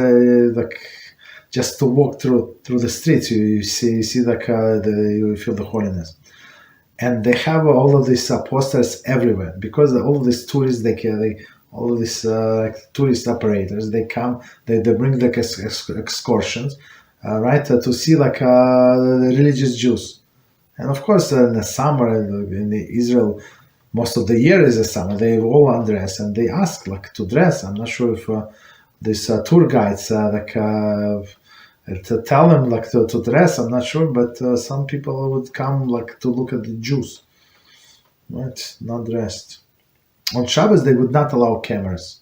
to walk through the streets, you see like you feel the holiness, and they have all of these posters everywhere, because all of these tourists all of these tourist operators, they come, they bring like excursions, right, to see like the religious Jews, and of course in the summer in Israel. Most of the year is the summer. They all undress and they ask like to dress. I'm not sure if these tour guides to tell them like to dress. I'm not sure, but some people would come like to look at the Jews, right? Not dressed. On Shabbos they would not allow cameras.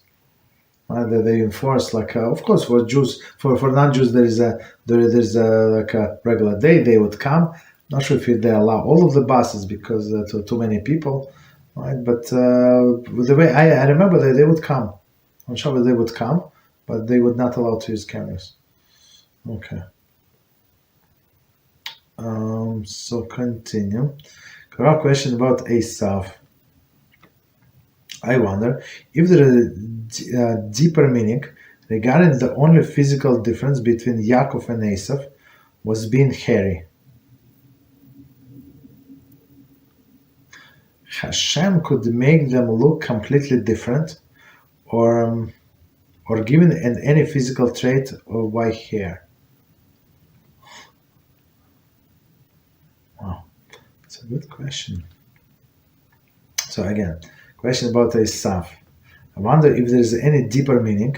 They enforce like of course for Jews, for non-Jews there's a like a regular day they would come. Not sure if they allow all of the buses because too many people, right? But the way I remember that they would come on Shabbos, they would come, but they would not allow to use cameras. Okay. So continue. Correct question about Esav. I wonder if there is a deeper meaning regarding the only physical difference between Yaakov and Esav was being hairy. Hashem could make them look completely different, or given any physical trait of white hair. Wow, it's a good question. So again, question about Esav. I wonder if there is any deeper meaning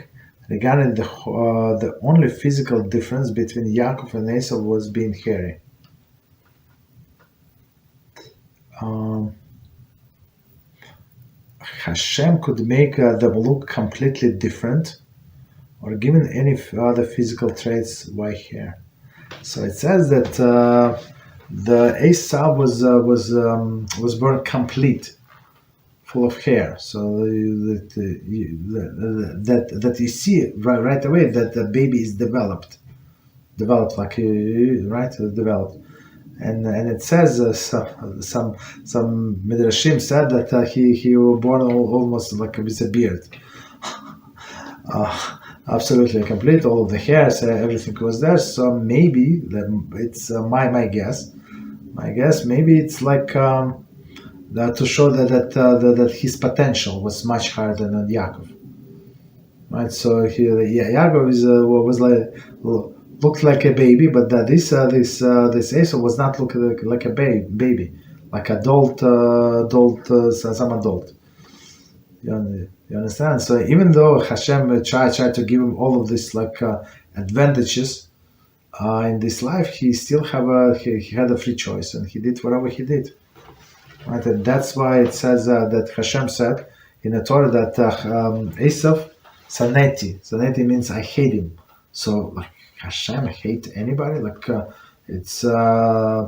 regarding the only physical difference between Yaakov and Esav was being hairy. Hashem could make them look completely different, or given any other physical traits, white hair. So it says that the Esav was born complete, full of hair. So that you see right away that the baby is developed like right developed. And it says some midrashim said that he was born almost like with a beard, absolutely complete, all of the hairs, everything was there. So maybe it's my guess. Maybe it's like to show that his potential was much higher than Yaakov, right? So Yaakov was like looked like a baby, but this Esau was not looking like a baby, like adult, some adult. You understand? So even though Hashem tried to give him all of this like advantages in this life, he still he had a free choice, and he did whatever he did. Right, and that's why it says that Hashem said in the Torah that Esav saneti. Saneti means I hate him. So like Hashem hate anybody? Like it's I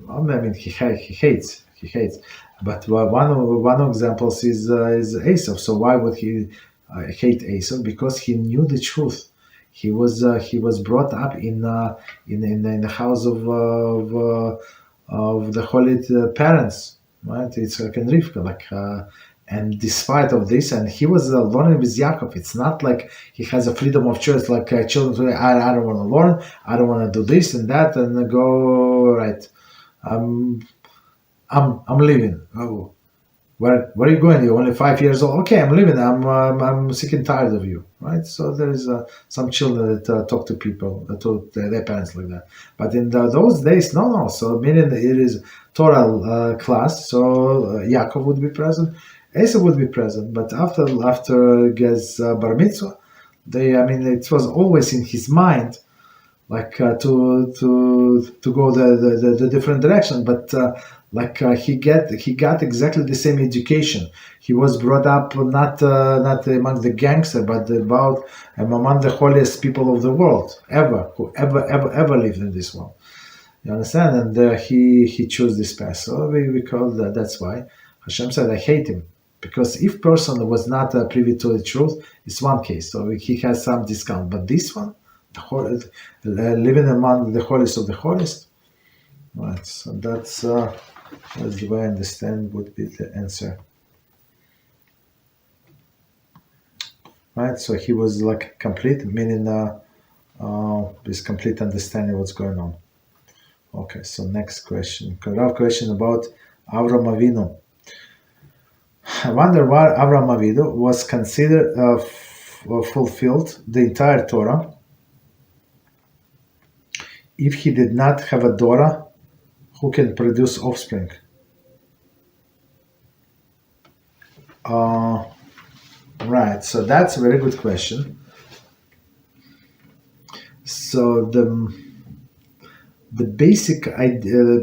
mean he hates. But one of examples is Esav. So why would he hate Esav? Because he knew the truth. He was brought up in the house of the holy parents, right? Yitzchak and Rivka, and despite of this, and he was learning with Yaakov. It's not like he has a freedom of choice, like children today. I don't want to learn. I don't want to do this and that, and go right. I'm leaving. Oh, where are you going? You're only 5 years old. Okay, I'm leaving. I'm sick and tired of you. Right. So there is some children that talk to people, to their parents like that. But in those days, no. So meaning it is Torah class. So Yaakov would be present, Esav would be present. But after gets bar mitzvah, it was always in his mind, like to go the different direction. But he got exactly the same education. He was brought up not among the gangsters, but among the holiest people of the world who ever lived in this world. You understand? And he chose this path. So we call that. That's why Hashem said, "I hate him," because if person was not privy to the truth, it's one case. So he has some discount. But this one, living among the holiest of the holiest, right? So that's the way I understand would be the answer. Right, so he was like complete, meaning this complete understanding what's going on. Okay, so next question. Question about Avraham Avinu. I wonder why Avraham Avinu was considered fulfilled the entire Torah if he did not have a daughter who can produce offspring. Right, so that's a very good question. So the basic idea,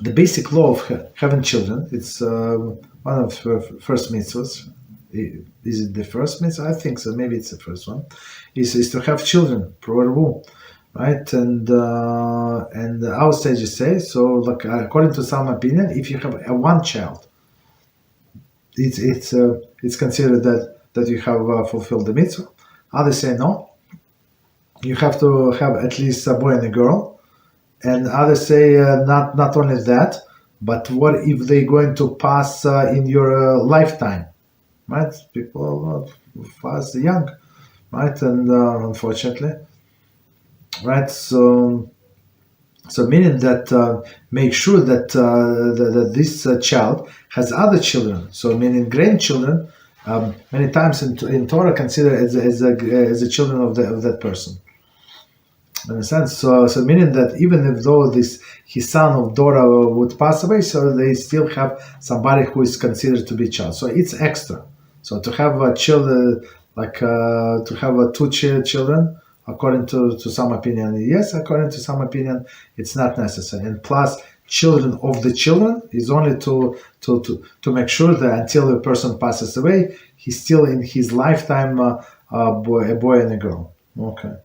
the basic law of having children, it's one of the first mitzvahs. Is it the first mitzvah? I think so. Maybe it's the first one. Is to have children, right? And our sages say so. Like according to some opinion, if you have one child, it's considered that you have fulfilled the mitzvah. Others say no. You have to have at least a boy and a girl. And others say not only that, but what if they're going to pass in your lifetime, right? People pass young, right? And unfortunately, right? So meaning that make sure that that this child has other children. So meaning grandchildren, many times in Torah considered as a children of that person. Understand? So meaning that even if though his son or daughter would pass away, so they still have somebody who is considered to be child. So it's extra. So to have a child, to have two children, according to some opinion, yes. According to some opinion, it's not necessary. And plus, children of the children is only to make sure that until a person passes away, he's still in his lifetime a boy and a girl. Okay.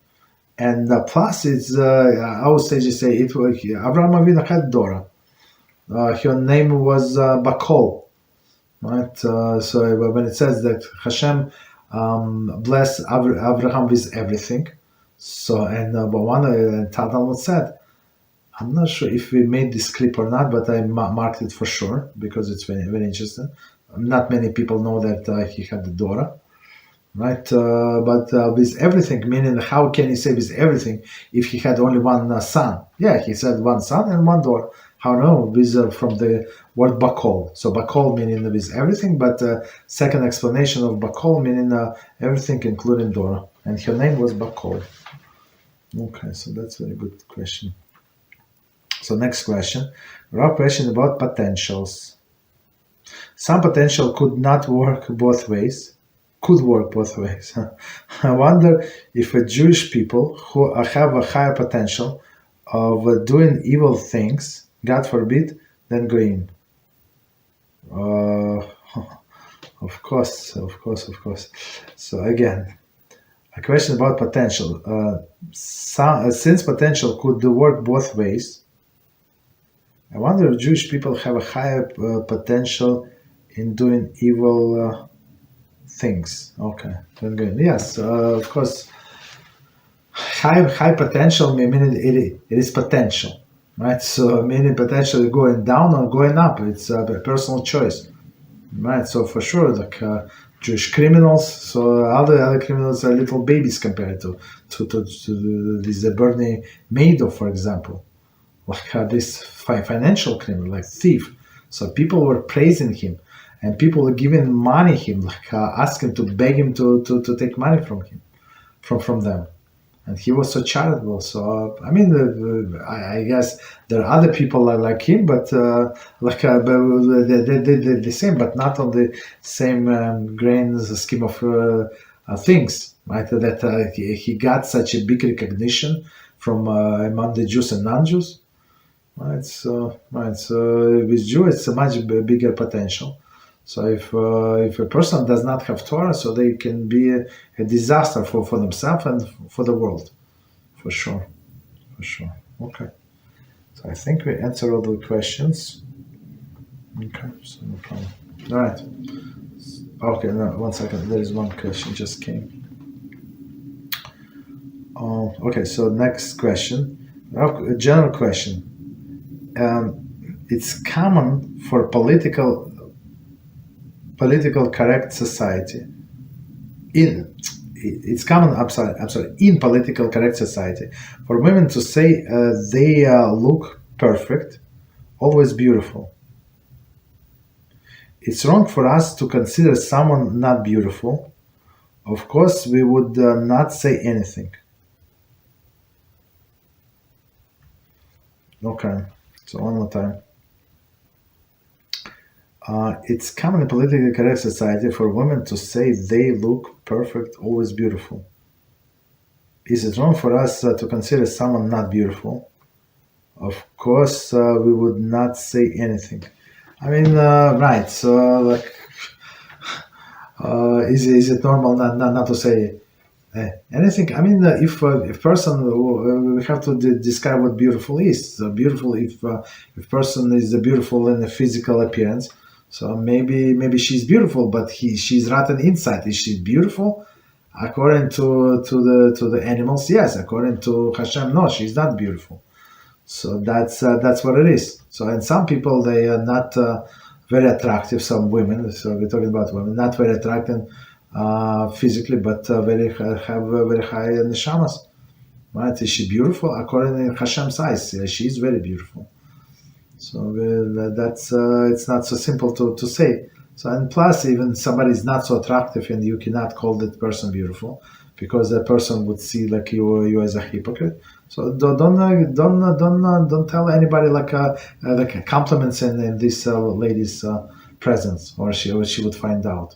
And plus, it's our sages say Avraham Avinu had daughter. Her name was Bakol, right? So when it says that Hashem blessed Avraham with everything, so and but one Talmud said, I'm not sure if we made this clip or not, but I marked it for sure because it's very, very interesting. Not many people know that he had a daughter. Right, but with everything, meaning how can he say with everything if he had only one son? Yeah, he said one son and one daughter. How no? With from the word bakol. So bakol meaning with everything, but second explanation of bakol meaning everything including daughter, and her name was Bakol. Okay, so that's a very good question. So next question, our question about potentials. Some potential could not work both ways. Could work both ways. I wonder if Jewish people who have a higher potential of doing evil things, God forbid, than Goyim. Of course. So again, a question about potential. Since potential could work both ways, I wonder if Jewish people have a higher potential in doing evil things. Okay, yes, of course. High potential meaning it is potential, right? So meaning potential going down or going up. It's a personal choice, right? So for sure, like Jewish criminals, so other criminals are little babies compared to this Bernie Madoff, for example, like this financial criminal, like thief. So people were praising him. And people were giving money him, like asking to beg him to take money from him, from them, and he was so charitable. So I mean, I guess there are other people like him, but they the same, but not on the same grains scheme of things, right? That he got such a big recognition from among the Jews and non-Jews, right? So with Jew, it's a much bigger potential. So if a person does not have Torah, so they can be a disaster for themselves and for the world, for sure. Okay. So I think we answered all the questions. Okay, so no problem. All right. Okay, no, 1 second. There is one question just came. Okay, so next question. A general question. It's common for political correct society. It's common. I'm sorry. In political correct society, for women to say they look perfect, always beautiful. It's wrong for us to consider someone not beautiful. Of course, we would not say anything. Okay. So one more time. It's common in politically correct society for women to say they look perfect, always beautiful. Is it wrong for us to consider someone not beautiful? Of course, we would not say anything. I mean, right? So, like, is it normal not to say anything? I mean, if person, we have to describe what beautiful is. So beautiful, if person is beautiful in the physical appearance, so maybe she's beautiful, but she's rotten inside. Is she beautiful? According to the animals, yes. According to Hashem, no, she's not beautiful. So that's what it is. So, and some people, they are not very attractive. Some women, so we're talking about women, not very attractive physically, but have very high neshamas. Right? Is she beautiful? According to Hashem's eyes, she is very beautiful. So that's it's not so simple to say. So, and plus, even somebody is not so attractive, and you cannot call that person beautiful, because that person would see like you as a hypocrite. So don't tell anybody like compliments in this lady's presence, or she would find out.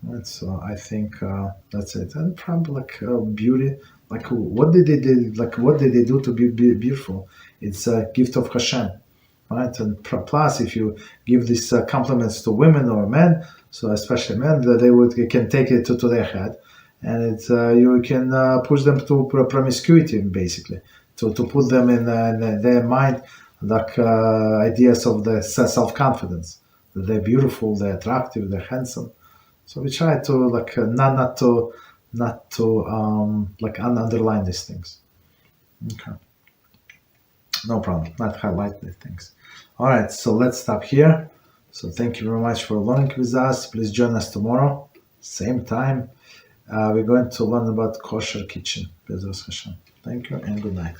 Right, so I think that's it. And probably like beauty, like what did they do to be beautiful? It's a gift of Hashem, right? And plus, if you give these compliments to women or men, so especially men, they can take it to their head, and it's you can push them to promiscuity, basically, to put them in their mind like ideas of the self-confidence, that they're beautiful, they're attractive, they're handsome. So we try to like not to like underline these things. Okay, no problem. Not highlight these things. All right, so let's stop here. So thank you very much for learning with us. Please join us tomorrow, same time. We're going to learn about kosher kitchen. Beezrat Hashem. Thank you and good night.